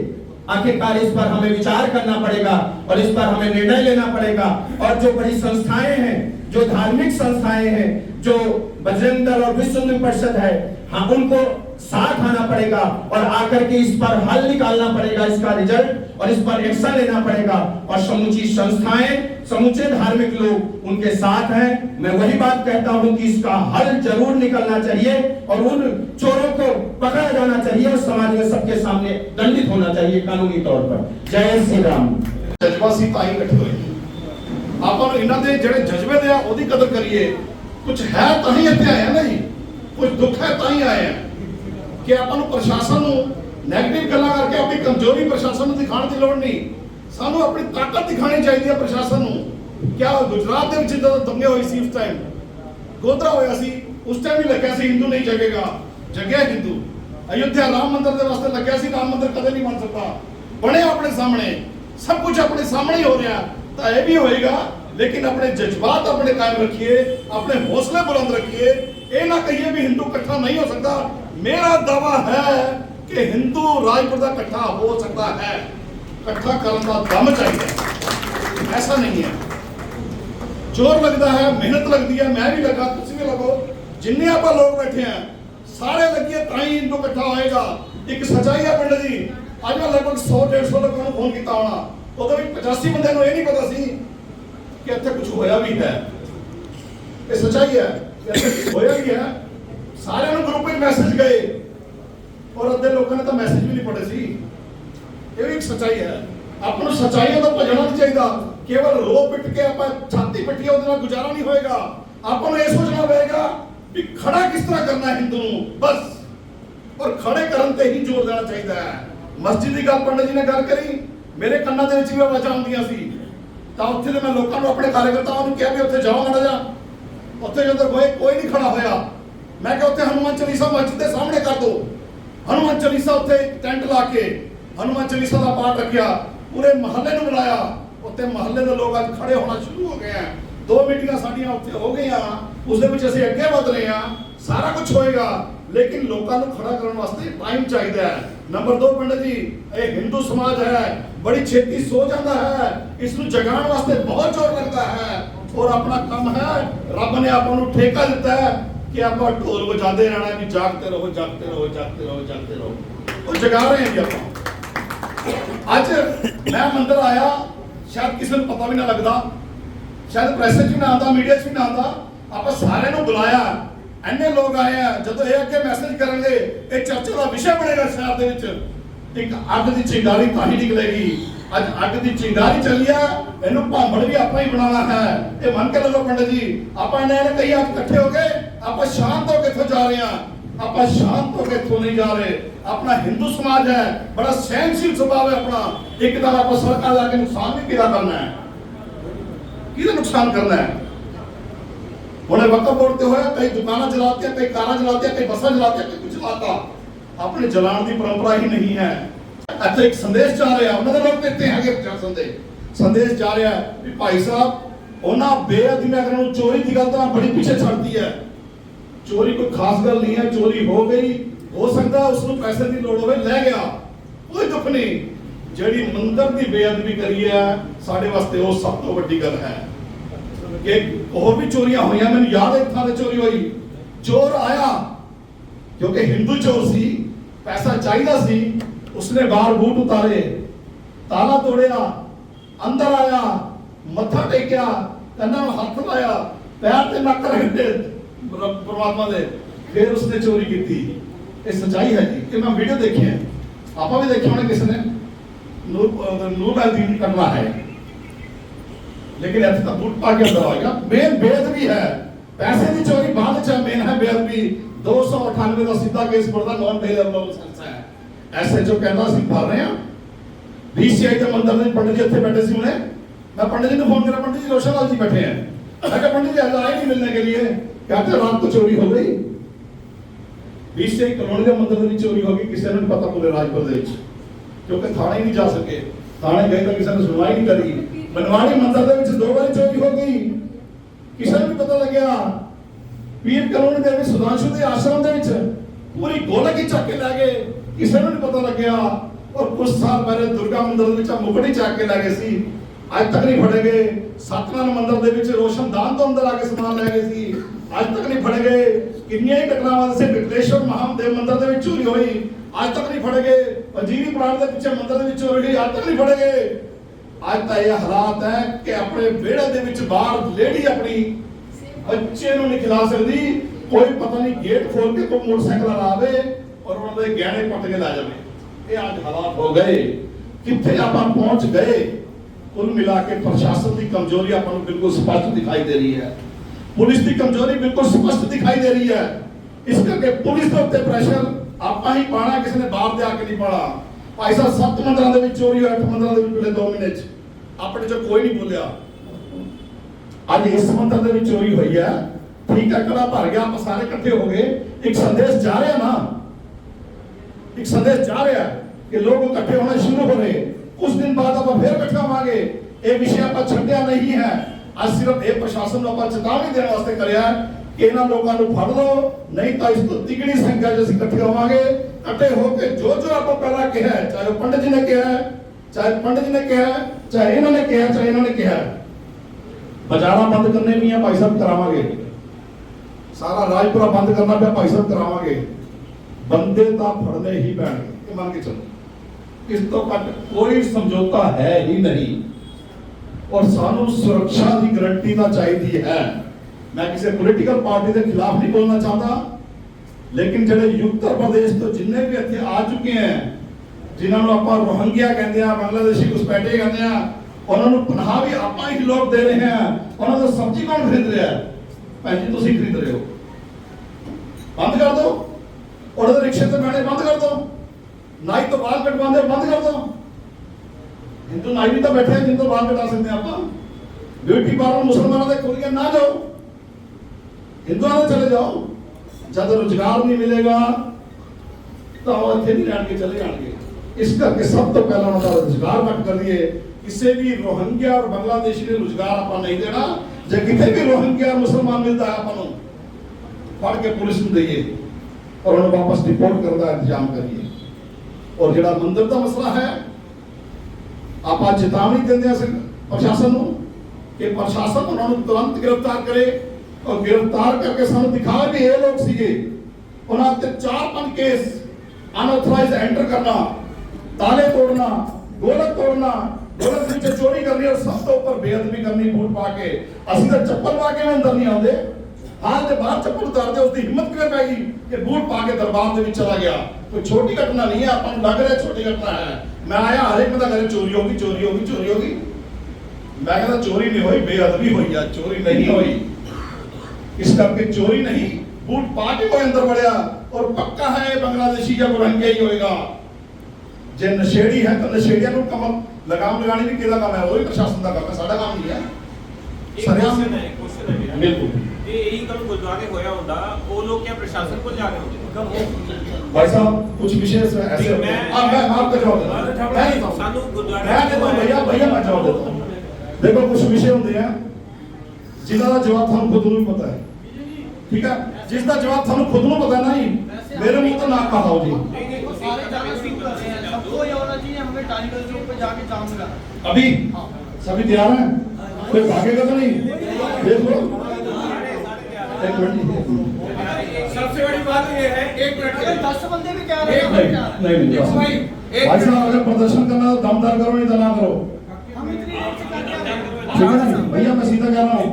Speaker 6: आखिरकार इस पर हमें विचार करना पड़ेगा और इस पर हमें निर्णय लेना पड़ेगा। और जो बड़ी संस्थाएं हैं, जो धार्मिक संस्थाएं हैं, जो बजरंग दल और विश्व हिंदू परिषद है, हाँ उनको साथ आना पड़ेगा और आकर के इस पर हल निकालना पड़ेगा, इसका रिजल्ट, और इस पर एक्शन लेना पड़ेगा। और समूची संस्थाएं, समूचे धार्मिक लोग उनके साथ हैं। मैं वही बात कहता हूं कि इसका हल जरूर निकलना चाहिए और उन चोरों को पकड़ा जाना चाहिए और समाज में सबके सामने दंडित होना चाहिए कानूनी तौर पर। जय श्री राम।
Speaker 9: जज्बा सी ताई इकट्ठे होए ਆਪਾਂ ਨੂੰ ਇਹਨਾਂ ਦੇ ਜਿਹੜੇ ਜਜ਼ਬੇ ਦੇ ਆ ਉਹਦੀ ਕਦਰ ਕਰੀਏ। ਕੁਝ ਹੈ ਤਾਂ ਹੀ ਇੱਥੇ ਆਏ ਆ ਨਾ ਜੀ, ਕੁਝ ਦੁੱਖ ਹੈ ਤਾਂ ਹੀ ਆਏ ਆ ਕਿ ਆਪਾਂ ਨੂੰ ਪ੍ਰਸ਼ਾਸਨ ਨੂੰ ਨੈਗੇਟਿਵ ਗੱਲਾਂ ਕਰਕੇ ਆਪਣੀ ਕਮਜ਼ੋਰੀ ਪ੍ਰਸ਼ਾਸਨ ਨੂੰ ਦਿਖਾਉਣ ਦੀ ਲੋੜ ਨਹੀਂ, ਸਾਨੂੰ ਆਪਣੀ ਤਾਕਤ ਦਿਖਾਣੀ ਚਾਹੀਦੀ ਹੈ ਪ੍ਰਸ਼ਾਸਨ ਨੂੰ। ਕਿਆ ਗੁਜਰਾਤ ਦੇ ਵਿੱਚ ਜਦੋਂ ਦੰਗੇ ਹੋਏ ਸੀ ਉਸ ਟਾਈਮ ਗੋਦਰਾ ਹੋਇਆ ਸੀ, ਉਸ ਟਾਈਮ ਵੀ ਲੱਗਿਆ ਸੀ ਹਿੰਦੂ ਨਹੀਂ ਜਗੇਗਾ, ਜਗਿਆ ਹਿੰਦੂ। ਅਯੁੱਧਿਆ ਰਾਮ ਮੰਦਿਰ ਦੇ ਵਾਸਤੇ ਲੱਗਿਆ ਸੀ ਰਾਮ ਮੰਦਿਰ ਕਦੇ ਨਹੀਂ ਬਣ ਸਕਦਾ, ਬਣਿਆ ਆਪਣੇ ਸਾਹਮਣੇ, ਸਭ ਕੁਝ ਆਪਣੇ ਸਾਹਮਣੇ ਹੀ ਹੋ ਰਿਹਾ। ਤਾਂ ਇਹ ਵੀ ਹੋਏਗਾ, लेकिन अपने जज्बात अपने कायम रखिए, अपने हौसले बुलंद रखिए। ये ना कहिए भी हिंदू इकट्ठा नहीं हो सकता। मेरा दावा है कि हिंदू राजपुर का इकट्ठा हो सकता है, इकट्ठा करने का दम चाहिए, ऐसा नहीं है। जोर लगता है, मेहनत लगती है, मैं भी लगा, तुम भी लगो, जिन्ने आप लोग बैठे हैं सारे लगिए ताई हिंदू इकट्ठा होएगा। एक सच्चाई है पंडित जी, आज मैं लगभग 100-150 लोगों को फोन किया होना, उदों भी 85 बंदे को ये नहीं पता सी कि इत्थे कुछ होया भी है। ये सच्चाई है, इत्थे होया भी है। सारे ग्रुप में मैसेज गए और अद्धे लोगों ने तो मैसेज भी नहीं पढ़े सी। ये भी एक सच्चाई है। आपको सच्चाइयों तो भजना नहीं चाहिए, केवल रो पिट के आप छाती पिटिए उसके गुजारा नहीं होएगा। आपको ये सोचना पड़ेगा कि खड़ा किस तरह करना है हिंदू बस, और खड़े करने ते ही जोर देना चाहिए। मस्जिद की गल पंडित जी ने गल करी, मेरे कन्ना दे विच भी आवाज़ां आउंदियां सी, ਤਾਂ ਉੱਥੇ ਤੇ ਮੈਂ ਲੋਕਾਂ ਨੂੰ ਆਪਣੇ ਕਾਰਜਕਰਤਾਵਾਂ ਨੂੰ ਕਿਹਾ ਵੀ ਉੱਥੇ ਜਾਓ ਮਾੜਾ ਜਾ। ਉੱਥੇ ਜਦੋਂ ਕੋਈ ਨਹੀਂ ਖੜਾ ਹੋਇਆ, ਮੈਂ ਕਿਹਾ ਉੱਥੇ ਹਨੂਮਾਨ ਚਾਲੀਸਾ ਮਸਜਿਦ ਦੇ ਸਾਹਮਣੇ ਕਰ ਦੋ। ਹਨੂਮਾਨ ਚਾਲੀਸਾ ਉੱਥੇ ਟੈਂਟ ਲਾ ਕੇ ਹਨੂਮਾਨ ਚਾਲੀਸਾ ਦਾ ਪਾਠ ਰੱਖਿਆ, ਪੂਰੇ ਮਹੱਲੇ ਨੂੰ ਬੁਲਾਇਆ। ਉੱਥੇ ਮਹੱਲੇ ਦੇ ਲੋਕ ਅੱਜ ਖੜੇ ਹੋਣਾ ਸ਼ੁਰੂ ਹੋ ਗਏ ਆ। 2 ਮੀਟਿੰਗਾਂ ਸਾਡੀਆਂ ਉੱਥੇ ਹੋ ਗਈਆਂ, ਉਸ ਦੇ ਵਿੱਚ ਅਸੀਂ ਅੱਗੇ ਵਧ ਰਹੇ ਹਾਂ। ਸਾਰਾ ਕੁਝ ਹੋਏਗਾ, लेकिन लोगों को खड़ा करने वास्ते टाइम चाहिए है। नंबर 2 पंडित जी, ये हिंदू समाज है, बड़ी छेती सो जाता है, इसको जगाने वास्ते बहुत जोर लगता है। और अपना काम है, रब ने आपको ठेका दिता है कि आप ढोल बजाते रहना है, जागते रहो जागते रहो जागते रहो जागते रहो। तो जगा रहे हैं जी आप। आज मैं मंदिर आया, शायद किसी को पता भी ना लगता, शायद प्रेस च भी ना आता, मीडिया च भी ना आता। आप सारे को बुलाया, इन्ने लोग आए हैं, जो ये अगे मैसेज करेंगे ये चर्चा का विषय बनेगा शहर के विच। एक अग की चिंगारी ताही निकलेगी। अज अग की चिंगारी चली है, इनू भांबड़ भी अपना ही बनाना है। ये मन के लो पंडित जी, आप इन्हें कई अज इकट्ठे हो गए, आप शांत होकर इत्थों जा रहे हैं, आप शांत होकर इत्थों नहीं जा रहे। अपना हिंदू समाज है, बड़ा सहनशील स्वभाव है अपना। एक तरह आप सरकार जाके नुकसान भी किया करना है, किहदा नुकसान करना है। उन्हें वक्त बोलते हुए कई दुकाना जलाते हैं, कई कारा जलाते हैं, कई बसा जलाते हैं, कई कुछ जलाता। अपने जलाने की परंपरा ही नहीं है। अच्छा एक संदेश जा रहा है, उन्होंने लोग देते हैं आगे संदेश जा रहा है कि भाई साहब उन्होंने बेअदबी में अगर चोरी की गल तो बड़ी पीछे छड़ती है। चोरी कोई खास गल नहीं है, चोरी हो गई, हो सकता है उसको पैसे की लोड़ होवे, ले गया, कोई दुख नहीं। जिहड़ी मंदिर की बेअदबी करी है साडे वास्ते वो सब तो वड्डी गल है। कि और भी चोरियां हुई, मैंने याद है एक थां ते चोरी हुई, चोर आया क्योंकि हिंदू चोर सी, पैसा चाहिए सी, उसने बाहर बूट उतारे, ताला तोड़िया, अंदर आया, मत्था टेकिया, कन्ना में हाथ लाया, पैर ते नक रखते परमात्मा दे, फिर उसने चोरी की थी। ये सच्चाई है जी, कि मैं वीडियो देखी है, आपा भी देखी होने, किसी ने नूर अल-दीन करना है, लेकिन ऐसे तो बूट पाके अंदर आएगा। मेन बेअदबी है, पैसे की चोरी बाद च मेन है बेअदबी। 298 का सीधा केस पड़ता, नॉन बेलेबल सेंस है। ऐसे जो कहता सी भर रहे हैं बीसीआई के मंदिर में पंडित जी इतने बैठे सी, उन्हें मैं पंडित जी ने फोन किया, पंडित जी रोशन लाल जी बैठे हैं, मैं कहा पंडित जी आज आए नहीं मिलने के लिए, कहते रात को चोरी हो गई, बीसीआई कॉलोनी के मंदिर में चोरी हो गई, किसी ने नहीं पता पूरे राजपुर दे विच, क्योंकि थाने नहीं जा सके, थाने गए तो किसी ने सुनवाई नहीं करी। बनवाड़ी मंदिर दे विच 2 बार चोरी हो गई, किसी ने भी पता लग्या। पीर कॉलोनी दे विच सुधांशु दे आश्रम दे विच पूरी गोलक ही चक के लै गए, किसी ने नहीं पता लग्या। और कुछ साल पहले दुर्गा मंदिर दे विच मुकड़ी चक के लै गए सी, आज तक नहीं फड़े गए। सतनाम मंदिर दे विच रोशनदान तो अंदर आके सामान लै गए सी, आज तक नहीं फड़े गए। कितनी ही घटनावां से विकटेश्वर महादेव मंदिर दे विच चोरी हुई, आज तक नहीं फड़े गए। वजीरी प्राण दे पीछे मंदिर दे विच चोरी हुई, आज तक नहीं फड़े गए। आज तो यह हालात है कि अपने बेड़े दे विच बाहर लेडी अपनी बच्चे नूं नहीं खिला सकती, कोई पता नहीं गेट खोल के कोई मोटरसाइकिल लावे और उन्होंने गहने पट के ला जावे। ये आज हालात हो गए, कितने आप पहुंच गए। कुल मिला के प्रशासन की कमजोरी आपको बिल्कुल स्पष्ट दिखाई दे रही है, पुलिस की कमजोरी बिल्कुल स्पष्ट दिखाई दे रही है। इस करके पुलिस के उत्ते प्रेशर आप ही पाना, किसी ने बाहर दे आके नहीं पाना। भाई साहब 7 मंदिरों के विच चोरी, 8 मंदिरों के विच पिछले 2 महीने अपने जो कोई नहीं बोलिया। आज इस मंदिर के विच चोरी हुई है, ठीक है, कड़ा भर गया, आप सारे इकट्ठे हो गए, एक संदेश जा रहा है ना, एक संदेश जा रहा है कि लोग इकट्ठे होना शुरू हो रहे। कुछ दिन बाद आप फिर इकट्ठे होवांगे। ये विषय आप छड्डिया नहीं है, आज सिर्फ ये प्रशासन को आप चेतावनी देने वास्ते करिया कि इन्हां लोकां नूं फड़ लो, नहीं तो इस तो तिगड़ी संख्या च असीं इकट्ठे होवांगे। इकट्ठे होकर जो जो आपको पहला कहा है, चाहे पंडित जी ने कहा है, चाहे पंडित जी ने कहा है, चाहे इन्होंने कहा, चाहे इन्होंने कहा, बाजारा बंद करने भी है, भाई साहब करावांगे। सारा राजपुरा बंद करना पे भाई साहब करावांगे। बंदे तो फड़ने ही पैणगे, मान के चलो। इस तो घट कोई समझौता है ही नहीं। और सानू सुरक्षा की गारंटी तो चाहिए है। मैं किसी पॉलिटिकल पार्टी के खिलाफ नहीं बोलना चाहता, लेकिन जो उत्तर प्रदेश तो जिन्हें भी इतने आ चुके हैं, जिन्होंने आप रोहिंग्या कहते हैं, बांग्लादेशी घुसपैठे कहते हैं, उन्होंने पनाह भी आप ही लोग दे रहे हैं। उन्होंने सब्जी कौन खरीद रहा है? भैन जी तुम खरीद रहे हो, बंद कर दो। और रिक्शे से बैठे बंद कर दो, नाई तो बाल कटवाते बंद कर दो। हिंदू नाई भी तो बैठे हैं जिनको बाल कटा सकते हैं। आप ब्यूटी पार्लर मुसलमानों के खोल के ना जाओ, हिंदुओं में चले जाओ। जब रोजगार नहीं मिलेगा तो इतने नहीं रहने के, चले जाएंगे। इस करके सब तो पहला उन्होंने रोजगार बंद कर दिए। किसी भी रोहिंग्या और बांग्लादेशी ने रोजगार आप नहीं देना। जब कितने भी रोहिंग्या और मुसलमान मिलता है अपन फड़ के पुलिस में दइए और उन्हें वापस रिपोर्ट करने का इंतजाम करिए। और जो मंदिर का मसला है, आप चेतावनी देते हैं प्रशासन को कि प्रशासन उन्होंने तुरंत गिरफ्तार करे और गिरफ्तार करके सानू दिखाए भी ये लोग सीगे। उन्होंने 4-5 केस अनऑथराइज एंटर करना, ताले तोड़ना, गोलक तोड़ना, ਉਹਨਾਂ ਦੇ ਵਿੱਚ ਚੋਰੀ ਕਰਨੀ ਔਰ ਸਭ ਤੋਂ ਉੱਪਰ ਬੇਅਦਬੀ ਕਰਨੀ ਬੂਟ ਪਾ ਕੇ। ਅਸੀਂ ਤਾਂ ਚੱਪਲ ਪਾ ਕੇ ਅੰਦਰ ਨਹੀਂ ਆਉਂਦੇ, हाथ के बाहर चप्पल उतारते उसकी हिम्मत किवें पैगी कि बूट पा के दरबार के विच चला गया। कोई छोटी घटना नहीं है, आपको लग रहा है छोटी घटना है। मैं आया हर एक बंदा करे चोरी होगी चोरी होगी चोरी होगी, मैं कहता चोरी नहीं हुई, बेअदबी हुई है, चोरी नहीं हुई। इस करके चोरी नहीं, बूट पा के कोई अंदर बढ़िया और पक्का है बांग्लादेशी या रोहिंग्या ही होएगा। जे नशेड़ी है तो नशेड़ियां को कमल लगाम लगानी भी किहदा काम है, वही प्रशासन का काम है, साडा काम नहीं है। बिल्कुल
Speaker 10: यही कल गुरुद्वारे होया होता वो लोग क्या प्रशासन को जाने होते
Speaker 9: भाई साहब कुछ विशेष ऐसे मैं आपका जवाब देता हूं
Speaker 10: सानू गुरुद्वारे
Speaker 9: मैं देखो भैया मैं जवाब देता हूं। देखो कुछ विषय होते हैं जिनका जवाब थानू खुद नहीं पता है, ठीक है, जिसका जवाब थानू खुद नहीं पता नहीं मेरे मुंह तो ना कहो जी।
Speaker 3: सारे जाना शुरू कर रहे हैं, सबको ये होना चाहिए हमें टालीगंज चौक पे जाके जाम लगाना।
Speaker 9: अभी सभी तैयार हैं, कोई भागेगा तो नहीं, देख लो।
Speaker 1: सबसे बड़ी बात ये है, एक मिनट
Speaker 3: 10 बंदे भी क्या रहे हैं,
Speaker 9: नहीं भाई साहब अगर प्रदर्शन करना तो दमदार करो, नहीं तो ना करो,
Speaker 3: हम इतनी देर से करके आ रहे हैं।
Speaker 9: ठीक है ना भैया। मैं सीधा कह रहा हूँ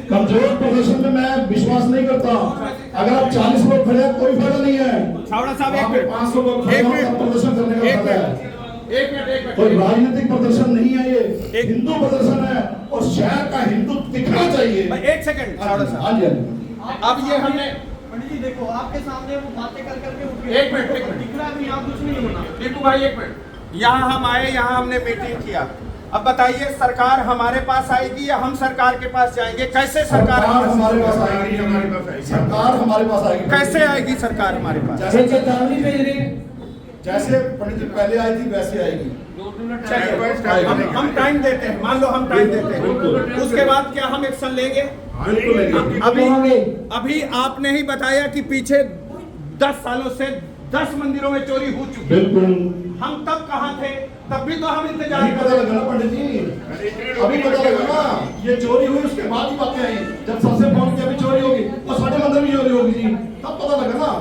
Speaker 9: कमजोर प्रदर्शन में मैं विश्वास नहीं करता। अगर आप 40 लोग खड़े हैं कोई फायदा नहीं है,
Speaker 1: छावड़ा साहब एक मिनट
Speaker 9: 500 लोग खड़े हैं तब प्रदर्शन करने का फायदा है।
Speaker 1: एक मिनट
Speaker 9: कोई राजनीतिक प्रदर्शन नहीं है, ये हिंदू प्रदर्शन है और शहर का हिंदू दिखना चाहिए।
Speaker 1: एक सेकंड छावड़ा साहब,
Speaker 9: हाँ जी
Speaker 1: अब ये हमने
Speaker 3: पंडित जी देखो आपके सामने वो बातें कर करके उठ गए।
Speaker 1: एक मिनट
Speaker 3: दिख रहा है यहाँ कुछ नहीं होना।
Speaker 1: दीपू भाई एक मिनट, यहाँ हम आए, यहाँ हमने मीटिंग किया, अब बताइए सरकार हमारे पास आएगी या हम सरकार के पास जाएंगे? कैसे सरकार
Speaker 9: हमारे पास आएगी? सरकार हमारे पास आएगी।
Speaker 1: कैसे आएगी सरकार हमारे पास?
Speaker 8: जैसे चेतावनी भेज रहे हैं,
Speaker 9: जैसे पंडित जी पहले आई थी वैसे आएगी।
Speaker 1: चलिए हम टाइम देते हैं, मान लो हम टाइम देते हैं, उसके बाद क्या हम एक्शन लेंगे? अभी आपने ही बताया कि पीछे 10 सालों से 10 मंदिरों में चोरी हो चुकी है।
Speaker 9: बिल्कुल
Speaker 1: हम तब कहाँ थे? तब भी तो हम इंतजार
Speaker 9: अभी
Speaker 1: कर
Speaker 9: पता
Speaker 1: रहे
Speaker 9: लगा ना पंडित जी, अभी पता लगा ना ये चोरी हुई उसके बाद ही बातें आई। जब सबसे फोन किया भी चोरी होगी तो साढ़े मंदिर भी चोरी होगी जी, तब पता लगा ना,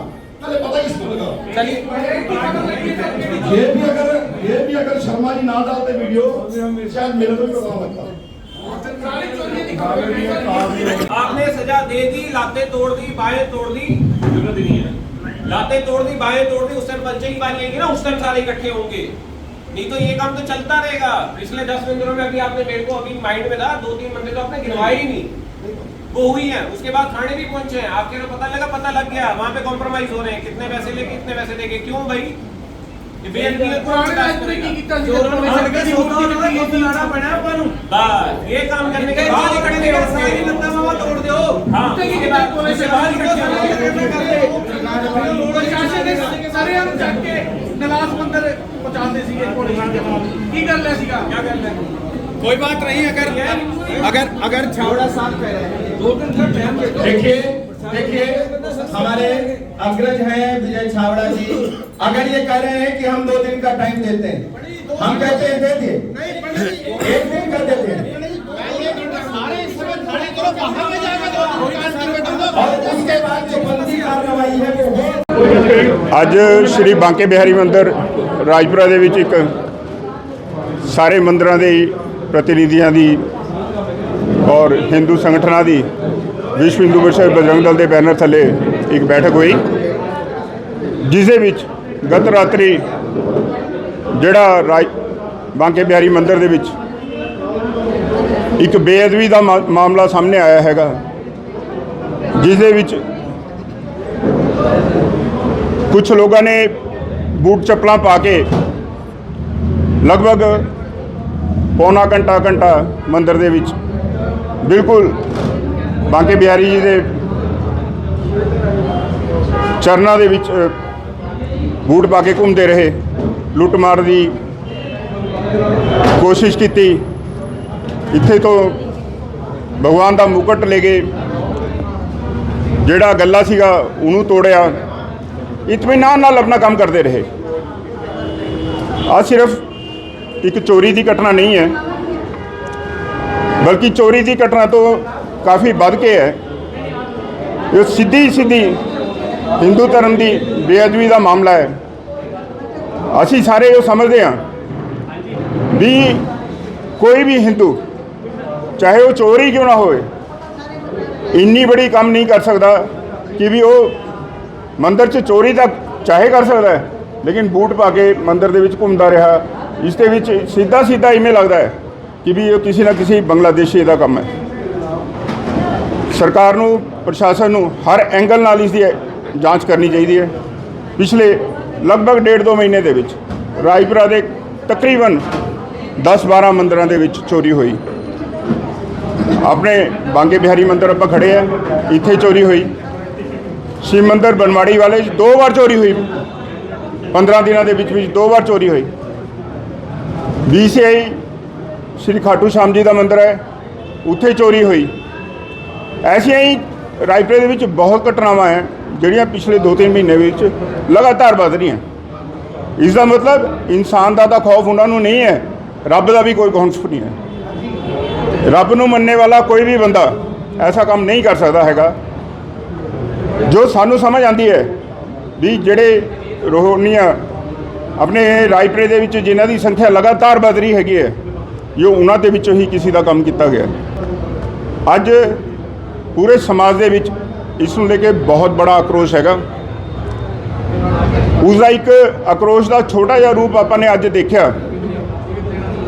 Speaker 9: पहले पता किसको लगा।
Speaker 1: चलिए
Speaker 9: ये भी अगर शर्मा जी ना डालते वीडियो शायद मेरे को भी पता लगता।
Speaker 10: आपने सजा दे दी, लाते तोड़ दी, बाहें तोड़ दी, जरूरत नहीं है। लाते तोड़ दी, बाहें तोड़ दी, उस टाइम पंचे की बारी आएगी ना, उस टाइम सारे इकट्ठे होंगे, नहीं तो ये काम तो चलता रहेगा। पिछले 10 मंदिरों में अभी आपने मेरे को अभी माइंड में था 2-3 मंदिर तो आपने गिनवाए ही नहीं, वो हुई है। उसके बाद थाने भी पहुंचे हैं, आपके को पता लग गया, वहां पे कॉम्प्रोमाइज हो रहे हैं, कितने पैसे लेके कितने पैसे देंगे, क्यों भाई? ये काम करने के बाद तोड़ दो।
Speaker 1: कोई बात नहीं, अगर छावड़ा साहब कह रहे हैं 2 दिन का टाइम
Speaker 2: देखिए हमारे अग्रज हैं विजय छावड़ा जी, अगर ये कह रहे हैं कि हम 2 दिन का टाइम देते हैं, हम कहते हैं दे दिए, 1 दिन कर देते हैं और उसके बाद जो बंदी कार्रवाई है वो हो।
Speaker 4: ਅੱਜ ਸ਼੍ਰੀ ਬਾਂਕੇ ਬਿਹਾਰੀ ਮੰਦਿਰ ਰਾਜਪੁਰਾ ਦੇ ਵਿੱਚ ਇੱਕ ਸਾਰੇ ਮੰਦਿਰਾਂ ਦੇ ਪ੍ਰਤੀਨਿਧੀਆਂ ਦੀ ਔਰ ਹਿੰਦੂ ਸੰਗਠਨਾਂ ਦੀ ਵਿਸ਼ਵ ਹਿੰਦੂ ਪਰਿਸ਼ਦ ਬਜਰੰਗ ਦਲ ਦੇ ਬੈਨਰ ਥੱਲੇ ਇੱਕ ਬੈਠਕ ਹੋਈ, ਜਿਸ ਦੇ ਵਿੱਚ ਗਤ ਰਾਤਰੀ ਜਿਹੜਾ ਬਾਂਕੇ ਬਿਹਾਰੀ ਮੰਦਿਰ ਦੇ ਵਿੱਚ ਇੱਕ ਬੇਅਦਬੀ ਦਾ ਮਾਮਲਾ ਸਾਹਮਣੇ ਆਇਆ ਹੈਗਾ, ਜਿਸ ਦੇ ਵਿੱਚ कुछ लोगों ने बूट चप्पल पा के लगभग पौना घंटा मंदिर दे विच बिल्कुल बांके बिहारी जी दे चरणों दे विच बूट पा के घूमते रहे, लुट मार की कोशिश की, इत्थे तो भगवान का मुकुट ले गए, जिहड़ा गल्ला सीगा उहनूं तोड़िया, इत्मीनान नाल अपना काम करते रहे। आ सिर्फ एक चोरी की घटना नहीं है, बल्कि चोरी की घटना तो काफ़ी बढ़ के है, ये सीधी हिंदू धर्म की बेअदबी का मामला है। असी सारे ये समझते हैं भी कोई भी हिंदू चाहे वो चोर ही क्यों ना होए इन्नी बड़ी काम नहीं कर सकता कि भी वो मंदिर 'ਚ चोरी तक चाहे कर सकता है लेकिन बूट पा के मंदिर ਦੇ ਵਿੱਚ ਘੁੰਮਦਾ ਰਿਹਾ ਇਸ ਦੇ ਵਿੱਚ ਸਿੱਧਾ ਇਵੇਂ ਲੱਗਦਾ ਹੈ ਕਿ ਵੀ ਇਹ ਕਿਸੇ ਨਾ ਕਿਸੇ ਬੰਗਲਾਦੇਸ਼ੀ ਦਾ ਕੰਮ ਹੈ। ਸਰਕਾਰ ਨੂੰ ਪ੍ਰਸ਼ਾਸਨ ਨੂੰ ਹਰ ਐਂਗਲ ਨਾਲ ਇਸ ਦੀ ਜਾਂਚ ਕਰਨੀ ਚਾਹੀਦੀ ਹੈ। ਪਿਛਲੇ ਲਗਭਗ 1.5-2 ਮਹੀਨੇ ਦੇ ਵਿੱਚ ਰਾਜਪੁਰਾ ਦੇ ਤਕਰੀਬਨ 10-12 ਮੰਦਿਰਾਂ ਦੇ ਵਿੱਚ ਚੋਰੀ ਹੋਈ। ਆਪਣੇ ਬਾਂਗੇ ਬਿਹਾਰੀ ਮੰਦਿਰ ਆਪਾਂ ਖੜੇ ਆ ਇੱਥੇ ਚੋਰੀ ਹੋਈ। शिव मंदिर बनवाड़ी वाले 2 बार चोरी हुई 15 दिनों के विच 2 बार चोरी हुई। BCI श्री खाटू श्याम जी का मंदिर है उत्थे चोरी हुई। ऐसिया ही रायपुर के विच बहुत घटनावां हैं जिहड़ियां पिछले 2-3 महीने विच लगातार वध रही हैं। इसका मतलब इंसान का तो खौफ उन्होंने नहीं है, रब का भी कोई खौफ नहीं है। रब नूं मनने वाला कोई भी बंदा ऐसा काम नहीं कर सकता हैगा। जो सानू समझ आती है भी ਜਿਹੜੇ रोहनिया अपने रायपुरे ਦੇ ਵਿੱਚ ਜਿਨ੍ਹਾਂ ਦੀ ਸੰਖਿਆ लगातार वध रही हैगी है जो उन्हां ਦੇ ਵਿੱਚੋਂ ही किसी का काम किया गया। ਅੱਜ पूरे समाज ਦੇ ਵਿੱਚ ਇਸ ਨੂੰ ਲੈ ਕੇ बहुत बड़ा आक्रोश हैगा। उसका एक आक्रोश का छोटा जिहा रूप ਆਪਾਂ ने ਅੱਜ देखा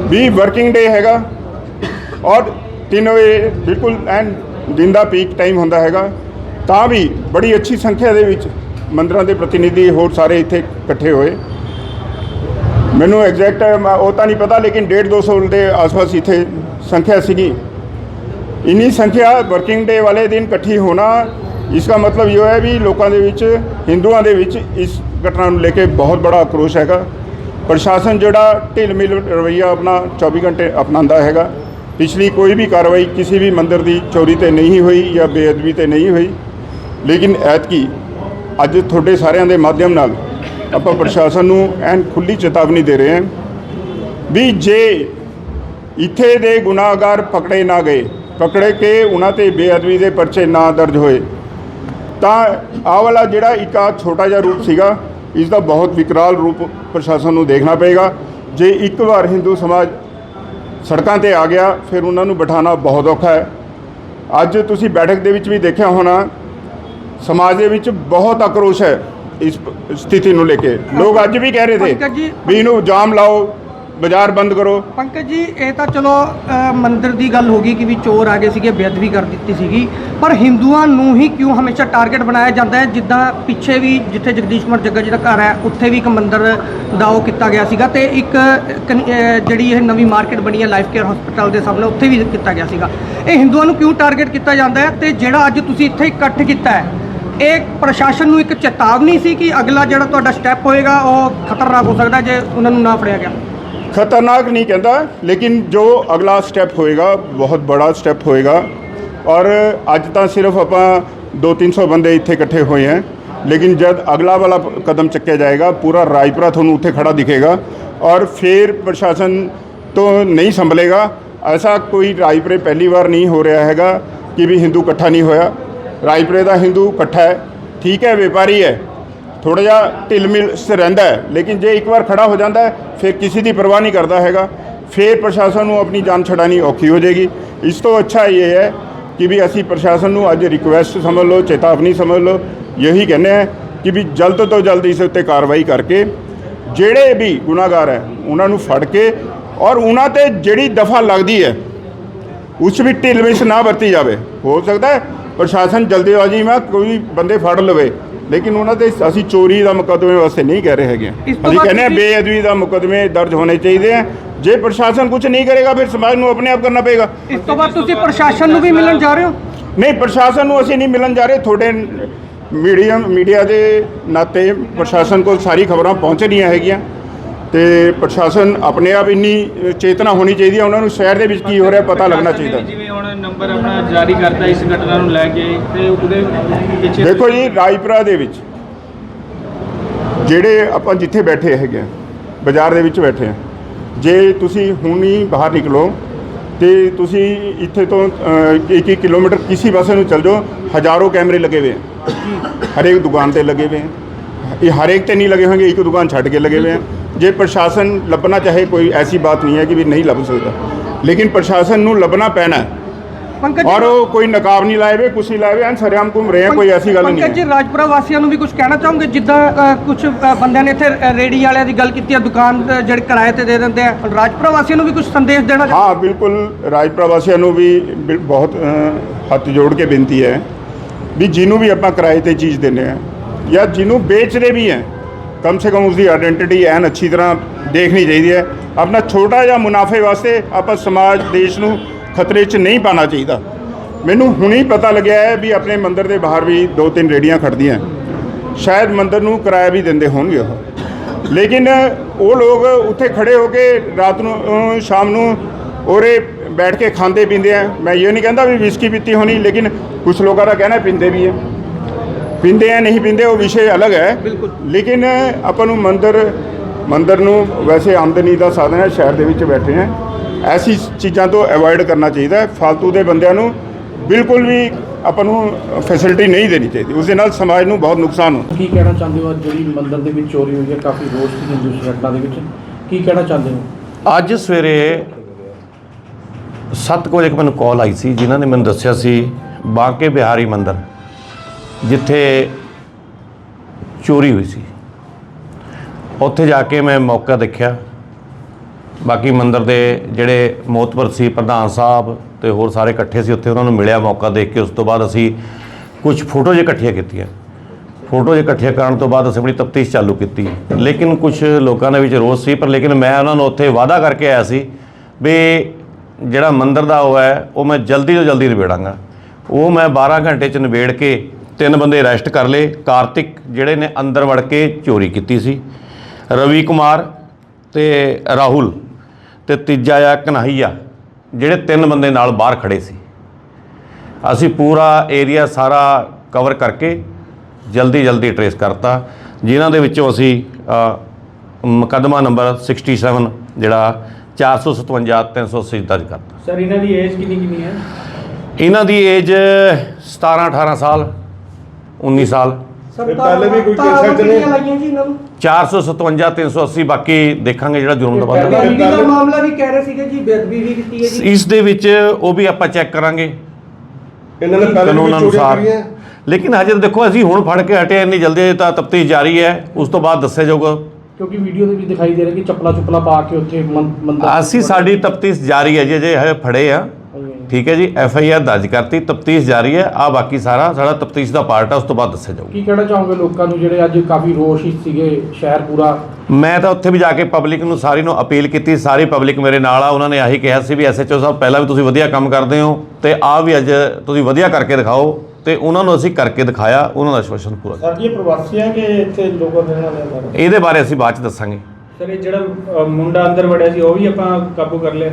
Speaker 4: भी वर्किंग डे हैगा और 3 वजे बिल्कुल एंड दिन का पीक टाइम होंदा हैगा ਤਾਂ ਵੀ ਬੜੀ ਅੱਛੀ ਸੰਖਿਆ ਦੇ ਵਿੱਚ ਮੰਦਰਾਂ ਦੇ ਪ੍ਰਤੀਨਿਧੀ ਹੋਰ ਸਾਰੇ ਇੱਥੇ ਇਕੱਠੇ ਹੋਏ। ਮੈਨੂੰ ਐਗਜ਼ੈਕਟ ਉਹ ਤਾਂ ਨਹੀਂ ਪਤਾ ਲੇਕਿਨ 150-200 ਦੇ ਆਸ-ਪਾਸ ਇੱਥੇ ਸੰਖਿਆ ਸੀਗੀ। ਇੰਨੀ ਸੰਖਿਆ ਵਰਕਿੰਗ ਡੇ ਵਾਲੇ ਦਿਨ ਇਕੱਠੀ ਹੋਣਾ इसका मतलब ये है भी लोगों ਦੇ ਵਿੱਚ ਹਿੰਦੂਆਂ ਦੇ ਵਿੱਚ ਇਸ ਘਟਨਾ ਨੂੰ ਲੈ ਕੇ ਬਹੁਤ ਬੜਾ ਆਕਰੋਸ਼ ਹੈਗਾ। ਪ੍ਰਸ਼ਾਸਨ ਜਿਹੜਾ ਢਿੱਲ ਮਿਲ ਰਵੱਈਆ ਆਪਣਾ 24 ਘੰਟੇ ਅਪਣਾਉਂਦਾ ਹੈਗਾ। ਪਿਛਲੀ ਕੋਈ ਵੀ ਕਾਰਵਾਈ ਕਿਸੇ ਵੀ ਮੰਦਰ ਦੀ ਚੋਰੀ ਤੇ ਨਹੀਂ ਹੋਈ ਜਾਂ ਬੇਅਦਬੀ ਤੇ ਨਹੀਂ ਹੋਈ लेकिन ऐतकी अज थोड़े सारिਆਂ ਦੇ माध्यम नाल ਆਪਾਂ प्रशासन ਨੂੰ ਐਨ खुली चेतावनी दे रहे हैं भी जे इत्थे दे गुनाहगार पकड़े ना गए पकड़े के उन्हां ते बेअदबी दे परचे ना दर्ज होए ਤਾਂ ਆਹ ਵਾਲਾ ਜਿਹੜਾ ਇੱਕ ਆ ਛੋਟਾ ਜਿਹਾ रूप ਸੀਗਾ ਇਸ ਦਾ बहुत विकराल रूप प्रशासन ਨੂੰ देखना पेगा। जे एक बार हिंदू समाज सड़कों ते आ गया फिर उन्होंने बिठाना बहुत औखा है। अज तुसी बैठक दे विच भी देखा होना समाज ਦੇ ਵਿੱਚ बहुत आक्रोश है इस स्थिति ਨੂੰ लेके। लोग अज भी कह रहे थे भी इनू जाम लाओ बाजार बंद करो।
Speaker 3: पंकज जी ये तो चलो मंदिर की गल होगी कि भी चोर आ गए सीगे बेअदबी कर दी सीगी पर हिंदुओं नूं ही क्यों हमेशा टारगेट बनाया जाता है। जिद्दां पिछे भी जिथे जगदीश कुमार जग्गा जी का घर है उत्थे भी एक मंदिर दा ओह कीता गया सीगा ते एक जिहड़ी ये नवी मार्केट बनी है लाइफ केयर हॉस्पिटल के सामने उत्थे भी कीता गया सीगा। ये हिंदुओं नूं क्यों टारगेट किया जाता है ते जिहड़ा अज तुसीं इत्थे इकट्ठ कीता है एक प्रशासन ਨੂੰ ਇੱਕ ਚੇਤਾਵਨੀ ਸੀ कि अगला ਜਿਹੜਾ ਤੁਹਾਡਾ ਸਟੈਪ ਹੋਏਗਾ ਉਹ ਖਤਰਨਾਕ ਹੋ ਸਕਦਾ ਜੇ ਉਹਨਾਂ ਨੂੰ ਨਾ ਫੜਿਆ ਗਿਆ।
Speaker 4: खतरनाक नहीं कहता लेकिन जो अगला स्टैप होएगा बहुत बड़ा स्टैप होएगा। और अज तो सिर्फ आप 200-300 बंदे इत्थे इकट्ठे हुए हैं लेकिन जब अगला वाला कदम चक्या जाएगा पूरा रायपुरा थोनू उत्थे खड़ा दिखेगा और फिर प्रशासन तो नहीं संभलेगा। ऐसा कोई रायपुरे पहली बार नहीं हो रहा हैगा कि भी हिंदू इकट्ठा नहीं होया। रायपुरे का हिंदू इकट्ठा है ठीक है व्यापारी है थोड़ा जिहा ढिल मिल से रहिंदा है लेकिन जे एक बार खड़ा हो जाता है फिर किसी की परवाह नहीं करता हैगा। फिर प्रशासन को अपनी जान छड़ानी औखी हो जाएगी। इस तो अच्छा ये है कि भी असी प्रशासन को अज रिक्वेस्ट समझ लो चेतावनी समझ लो यही कहने हैं कि भी जल्द तो जल्द इस उत्ते कार्रवाई करके जेड़े भी गुनाहगार है उन्होंने फड़ के और उन्होंने जिहड़ी दफ़ा लगती है उस भी ढिल मिस ना वरती जाए। हो सकता है प्रशासन जल्दीबाजी में कोई बंदे फड़ लवे लेकिन उन्होंने असी चोरी का मुकदमे वास्ते नहीं कह रहे हैं अभी कहने बेअदबी का मुकदमे दर्ज होने चाहिए हैं। जे प्रशासन कुछ नहीं करेगा फिर समाज को अपने आप करना पेगा।
Speaker 3: इस तो बाद तुसी प्रशासन को भी मिलन जा रहे हो?
Speaker 4: नहीं प्रशासन को असी नहीं मिलन जा रहे। थोड़े मीडिया के नाते प्रशासन को सारी खबर पहुँच रही हैगियां तो प्रशासन अपने आप इन्नी चेतना होनी चाहिए उन्होंने शहर के की हो रहा पता लगना चाहिए।
Speaker 8: ਜਿਵੇਂ ਹੁਣ ਨੰਬਰ ਆਪਣਾ ਜਾਰੀ ਕਰਤਾ ਇਸ ਘਟਨਾ ਨੂੰ ਲੈ ਕੇ ਤੇ ਉਹਦੇ ਪਿੱਛੇ
Speaker 4: देखो जी ਰਾਜਪੁਰਾ ਦੇ ਵਿੱਚ ਜਿਹੜੇ ਆਪਾਂ ਜਿੱਥੇ ਬੈਠੇ ਹੈਗੇ ਬਾਜ਼ਾਰ ਦੇ ਵਿੱਚ ਬੈਠੇ ਆ ਜੇ ਤੁਸੀਂ ਹੁਣ ਹੀ ਬਾਹਰ ਨਿਕਲੋ ਤੇ ਤੁਸੀਂ ਇੱਥੇ ਤੋਂ 1 ਕਿਲੋमीटर किसी पासे ਨੂੰ चल जाओ हज़ारों कैमरे लगे हुए हैं हर एक दुकान पे लगे हुए हैं। ये हर एक ते नहीं लगे होंगे एक दुकान छੱਡ के लगे हुए हैं। जे प्रशासन लभना चाहे कोई ऐसी बात नहीं है कि भी नहीं लभ सकता ਲੇਕਿन प्रशासन ਨੂੰ ਲੱਭਣਾ ਪੈਣਾ ਹੈ।
Speaker 3: ਪੰਕਜ
Speaker 4: ਔਰ ਉਹ ਕੋਈ ਨਕਾਬ ਨਹੀਂ ਲਾਏ ਵੇ, ਕੁਛ ਨਹੀਂ ਲਾਏ ਵੇ, ਐਨ ਸਰਿਆਮ ਘੁੰਮ ਰਹੇ ਆ, ਕੋਈ ਐਸੀ ਗੱਲ ਨਹੀਂ
Speaker 3: ਪੰਕਜ ਜੀ,
Speaker 4: ਹੈ।
Speaker 3: ਰਾਜਪੁਰਾ ਵਾਸੀਆਂ ਨੂੰ ਵੀ ਕੁਝ ਕਹਿਣਾ ਚਾਹੋਗੇ? ਜਿੱਦਾਂ ਕੁਝ ਬੰਦਿਆਂ ਨੇ ਇੱਥੇ ਰੇੜੀ ਵਾਲਿਆਂ ਦੀ ਗੱਲ ਕੀਤੀ ਹੈ, ਦੁਕਾਨ ਜਿਹੜੇ ਕਿਰਾਏ ਤੇ ਦੇ ਦਿੰਦੇ ਆ, ਰਾਜਪੁਰਾ ਵਾਸੀਆਂ ਨੂੰ ਵੀ ਕੁਝ ਸੰਦੇਸ਼ ਦੇਣਾ ਚਾਹੋਗੇ?
Speaker 4: ਹਾਂ ਬਿਲਕੁਲ, ਰਾਜਪੁਰਾ ਵਾਸੀਆਂ ਨੂੰ ਵੀ ਬਹੁਤ ਹੱਥ ਜੋੜ ਕੇ ਬੇਨਤੀ ਹੈ ਵੀ ਜਿਹਨੂੰ ਵੀ ਆਪਾਂ ਕਿਰਾਏ ਤੇ ਚੀਜ਼ ਦਿੰਦੇ ਆ ਜਾਂ ਜਿਹਨੂੰ ਵੇਚਦੇ ਵੀ ਹੈ, ਕਮ ਸੇ ਕਮ ਉਸਦੀ ਆਇਡੈਂਟੀਟੀ ਐਨ ਅੱਛੀ ਤਰ੍ਹਾਂ ਦੇਖਣੀ ਚਾਹੀਦੀ ਹੈ। ਆਪਣਾ ਛੋਟਾ ਜਿਹਾ ਮੁਨਾਫੇ ਵਾਸਤੇ ਆਪਾਂ ਸਮਾਜ ਦੇਸ਼ ਨੂੰ ਖਤਰੇ 'ਚ ਨਹੀਂ ਪਾਉਣਾ ਚਾਹੀਦਾ। ਮੈਨੂੰ ਹੁਣੇ ਪਤਾ ਲੱਗਿਆ ਹੈ ਵੀ ਆਪਣੇ ਮੰਦਿਰ ਦੇ ਬਾਹਰ ਵੀ 2-3 ਰੇੜੀਆਂ ਖੜਦੀਆਂ, ਸ਼ਾਇਦ ਮੰਦਿਰ ਨੂੰ ਕਿਰਾਇਆ ਵੀ ਦਿੰਦੇ ਹੋਣਗੇ ਉਹ, ਲੇਕਿਨ ਉਹ ਲੋਕ ਉੱਥੇ ਖੜੇ ਹੋ ਕੇ ਰਾਤ ਨੂੰ ਸ਼ਾਮ ਨੂੰ ਉਰੇ ਬੈਠ ਕੇ ਖਾਂਦੇ ਪੀਂਦੇ ਆ। ਮੈਂ ਇਹ ਨਹੀਂ ਕਹਿੰਦਾ ਵੀ ਵਿਸਕੀ ਪੀਤੀ ਹੋਣੀ, ਲੇਕਿਨ ਕੁਝ ਲੋਕਾਂ ਦਾ ਕਹਿਣਾ ਪੀਂਦੇ ਵੀ ਹੈ, ਪੀਂਦੇ ਆ ਨਹੀਂ ਪੀਂਦੇ ਉਹ ਵਿਸ਼ੇ ਅਲੱਗ ਹੈ। ਲੇਕਿਨ ਆਪਾਂ ਨੂੰ ਮੰਦਿਰ ਨੂੰ ਵੈਸੇ ਆਮਦਨੀ ਦਾ ਸਾਧਨ ਹੈ, ਸ਼ਹਿਰ ਦੇ ਵਿੱਚ ਬੈਠੇ ਹਾਂ, ਐਸੀ ਚੀਜ਼ਾਂ ਤੋਂ ਅਵੋਇਡ ਕਰਨਾ ਚਾਹੀਦਾ ਹੈ। ਫालतू ਦੇ ਬੰਦਿਆਂ ਨੂੰ ਬਿਲਕੁਲ ਵੀ ਆਪਾਂ ਨੂੰ ਫੈਸਿਲਿਟੀ ਨਹੀਂ ਦੇਣੀ ਚਾਹੀਦੀ, ਉਸ ਦੇ ਨਾਲ ਸਮਾਜ ਨੂੰ ਬਹੁਤ ਨੁਕਸਾਨ ਹੁੰਦਾ।
Speaker 8: ਕੀ ਕਹਿਣਾ ਚਾਹੁੰਦੇ ਹੋ? ਜਿਹੜੀ ਮੰਦਿਰ ਦੇ ਵਿੱਚ ਚੋਰੀ ਹੋਈ ਹੈ, ਕਾਫੀ ਰੋਸ਼ ਸੀ ਹਿੰਦੂ ਸੰਗਠਨਾਂ ਦੇ ਵਿੱਚ, ਕੀ ਕਹਿਣਾ ਚਾਹੁੰਦੇ ਹੋ?
Speaker 5: ਅੱਜ ਸਵੇਰੇ 7 ਵਜੇ ਮੈਨੂੰ ਕਾਲ ਆਈ ਸੀ, ਜਿਨ੍ਹਾਂ ਨੇ ਮੈਨੂੰ ਦੱਸਿਆ ਸੀ ਬਾਂਕੇ ਬਿਹਾਰੀ ਮੰਦਿਰ ਜਿੱਥੇ ਚੋਰੀ ਹੋਈ ਸੀ। ਉੱਥੇ ਜਾ ਕੇ ਮੈਂ ਮੌਕਾ ਦੇਖਿਆ, ਬਾਕੀ ਮੰਦਿਰ ਦੇ ਜਿਹੜੇ ਮੋਹਤਬਰ ਸੀ, ਪ੍ਰਧਾਨ ਸਾਹਿਬ ਤੇ ਹੋਰ ਸਾਰੇ ਇਕੱਠੇ ਸੀ ਉੱਥੇ, ਉਹਨਾਂ ਨੂੰ ਮਿਲਿਆ ਮੌਕਾ ਦੇਖ ਕੇ। ਉਸ ਤੋਂ ਬਾਅਦ ਅਸੀਂ ਕੁਝ ਫੋਟੋਜ਼ ਇਕੱਠੀਆਂ ਕੀਤੀਆਂ। ਫੋਟੋਜ਼ ਇਕੱਠੀਆਂ ਕਰਨ ਤੋਂ ਬਾਅਦ ਅਸੀਂ ਆਪਣੀ ਤਫਤੀਸ਼ ਚਾਲੂ ਕੀਤੀ, ਲੇਕਿਨ ਕੁਝ ਲੋਕਾਂ ਦੇ ਵਿੱਚ ਰੋਸ ਸੀ, ਪਰ ਲੇਕਿਨ ਮੈਂ ਉਹਨਾਂ ਨੂੰ ਉੱਥੇ ਵਾਅਦਾ ਕਰਕੇ ਆਇਆ ਸੀ ਵੀ ਜਿਹੜਾ ਮੰਦਿਰ ਦਾ ਉਹ ਹੈ ਉਹ ਮੈਂ ਜਲਦੀ ਤੋਂ ਜਲਦੀ ਨਿਬੇੜਾਂਗਾ। ਉਹ ਮੈਂ 12 ਘੰਟੇ 'ਚ ਨਿਬੇੜ ਕੇ 3 ਬੰਦੇ ਅਰੈਸਟ ਕਰ ਲਏ। ਕਾਰਤਿਕ ਜਿਹੜੇ ਨੇ ਅੰਦਰ ਵੜ ਕੇ ਚੋਰੀ ਕੀਤੀ ਸੀ, ਰਵੀ ਕੁਮਾਰ ਤੇ ਰਾਹੁਲ, ਤੇ ਤੀਜਾ ਆ ਕਨਹਈਆ, ਜਿਹੜੇ 3 ਬੰਦੇ ਨਾਲ ਬਾਹਰ ਖੜੇ ਸੀ। ਅਸੀਂ ਪੂਰਾ ਏਰੀਆ ਸਾਰਾ ਕਵਰ ਕਰਕੇ ਜਲਦੀ ਟਰੇਸ ਕਰਤਾ, ਜਿਨ੍ਹਾਂ ਦੇ ਵਿੱਚੋਂ ਅਸੀਂ ਮੁਕੱਦਮਾ ਨੰਬਰ 67 ਜਿਹੜਾ 457-380 ਦਰਜ ਕਰਤਾ।
Speaker 8: ਸਰ ਇਹਨਾਂ ਦੀ ਏਜ ਕਿੰਨੀ ਹੈ?
Speaker 5: ਇਹਨਾਂ ਦੀ ਏਜ 17-18 ਸਾਲ, 19 ਸਾਲ।
Speaker 3: ਪਹਿਲੇ ਵੀ ਕੋਈ ਕੇਸਾਂ ਚ ਨਹੀਂ ਲਾਈਆਂ ਜੀ ਇਹਨਾਂ ਨੂੰ?
Speaker 5: 457-380, ਬਾਕੀ ਦੇਖਾਂਗੇ ਜਿਹੜਾ ਜੁਰਮ ਦਾ ਬੰਦਾ।
Speaker 3: ਬੇਅਦਬੀ ਦਾ ਮਾਮਲਾ ਵੀ ਕਹਿ ਰਹੇ ਸੀਗੇ ਜੀ, ਬੇਅਦਬੀ ਵੀ ਕੀਤੀ ਹੈ ਜੀ।
Speaker 5: ਇਸ ਦੇ ਵਿੱਚ ਉਹ ਵੀ ਆਪਾਂ ਚੈੱਕ ਕਰਾਂਗੇ
Speaker 9: ਇਹਨਾਂ ਨੇ
Speaker 5: ਕਾਨੂੰਨ ਅਨੁਸਾਰ। ਲੇਕਿਨ ਹਜੇ ਦੇਖੋ ਅਸੀਂ ਹੁਣ ਫੜ ਕੇ ਹਟੇ, ਇੰਨੀ ਜਲਦੀ ਤਾਂ ਤਫਤੀਸ਼ ਜਾਰੀ ਹੈ, ਉਸ ਤੋਂ ਬਾਅਦ ਦੱਸਿਆ ਜਾਊਗਾ।
Speaker 8: ਕਿਉਂਕਿ ਵੀਡੀਓ ਦੇ ਵਿੱਚ ਦਿਖਾਈ ਦੇ ਰਿਹਾ ਕਿ ਚੱਪਲਾ ਪਾ ਕੇ ਉੱਥੇ ਮੰਦਿਰ।
Speaker 5: ਅਸੀਂ ਸਾਡੀ ਤਫਤੀਸ਼ ਜਾਰੀ ਹੈ ਜੀ, ਜੇ ਹਜੇ ਫੜੇ ਆ, ਠੀਕ ਹੈ ਜੀ, FIR ਦਰਜ ਕਰਤੀ, ਤਫਤੀਸ਼ ਜਾਰੀ ਹੈ। ਆ ਬਾਕੀ ਸਾਰਾ ਸਾਡਾ ਤਫਤੀਸ਼ ਦਾ ਪਾਰਟ ਹੈ, ਉਸ ਤੋਂ ਬਾਅਦ ਦੱਸਿਆ ਜਾਊਗਾ।
Speaker 8: ਕੀ ਕਹਿਣਾ ਚਾਹੋਗੇ ਲੋਕਾਂ ਨੂੰ ਜਿਹੜੇ ਅੱਜ ਕਾਫੀ ਰੋਸ਼ ਸੀਗੇ ਸ਼ਹਿਰ ਪੂਰਾ?
Speaker 5: ਮੈਂ ਤਾਂ ਉੱਥੇ ਵੀ ਜਾ ਕੇ ਪਬਲਿਕ ਨੂੰ ਸਾਰੀ ਨੂੰ ਅਪੀਲ ਕੀਤੀ, ਸਾਰੀ ਪਬਲਿਕ ਮੇਰੇ ਨਾਲ ਆ। ਉਹਨਾਂ ਨੇ ਆਹੀ ਕਿਹਾ ਸੀ ਵੀ SHO ਸਾਹਿਬ ਪਹਿਲਾਂ ਵੀ ਤੁਸੀਂ ਵਧੀਆ ਕੰਮ ਕਰਦੇ ਹੋ ਤੇ ਆ ਵੀ ਅੱਜ ਤੁਸੀਂ ਵਧੀਆ ਕਰਕੇ ਦਿਖਾਓ, ਤੇ ਉਹਨਾਂ ਨੂੰ ਅਸੀਂ ਕਰਕੇ ਦਿਖਾਇਆ, ਉਹਨਾਂ ਦਾ ਆਸ਼ਵਾਸਨ ਪੂਰਾ।
Speaker 8: ਸਰ ਇਹ ਪ੍ਰਵਾਸੀ ਹੈ ਕਿ ਇੱਥੇ ਲੋਕਾਂ ਦੇ ਨਾਲ ਹੈ?
Speaker 5: ਇਹਦੇ ਬਾਰੇ ਅਸੀਂ ਬਾਅਦ ਚ ਦੱਸਾਂਗੇ।
Speaker 8: ਸਰ ਇਹ ਜਿਹੜਾ ਮੁੰਡਾ ਅੰਦਰ ਵੜਿਆ ਸੀ ਉਹ ਵੀ ਆਪਾਂ ਕਾਬੂ ਕਰ ਲਿਆ?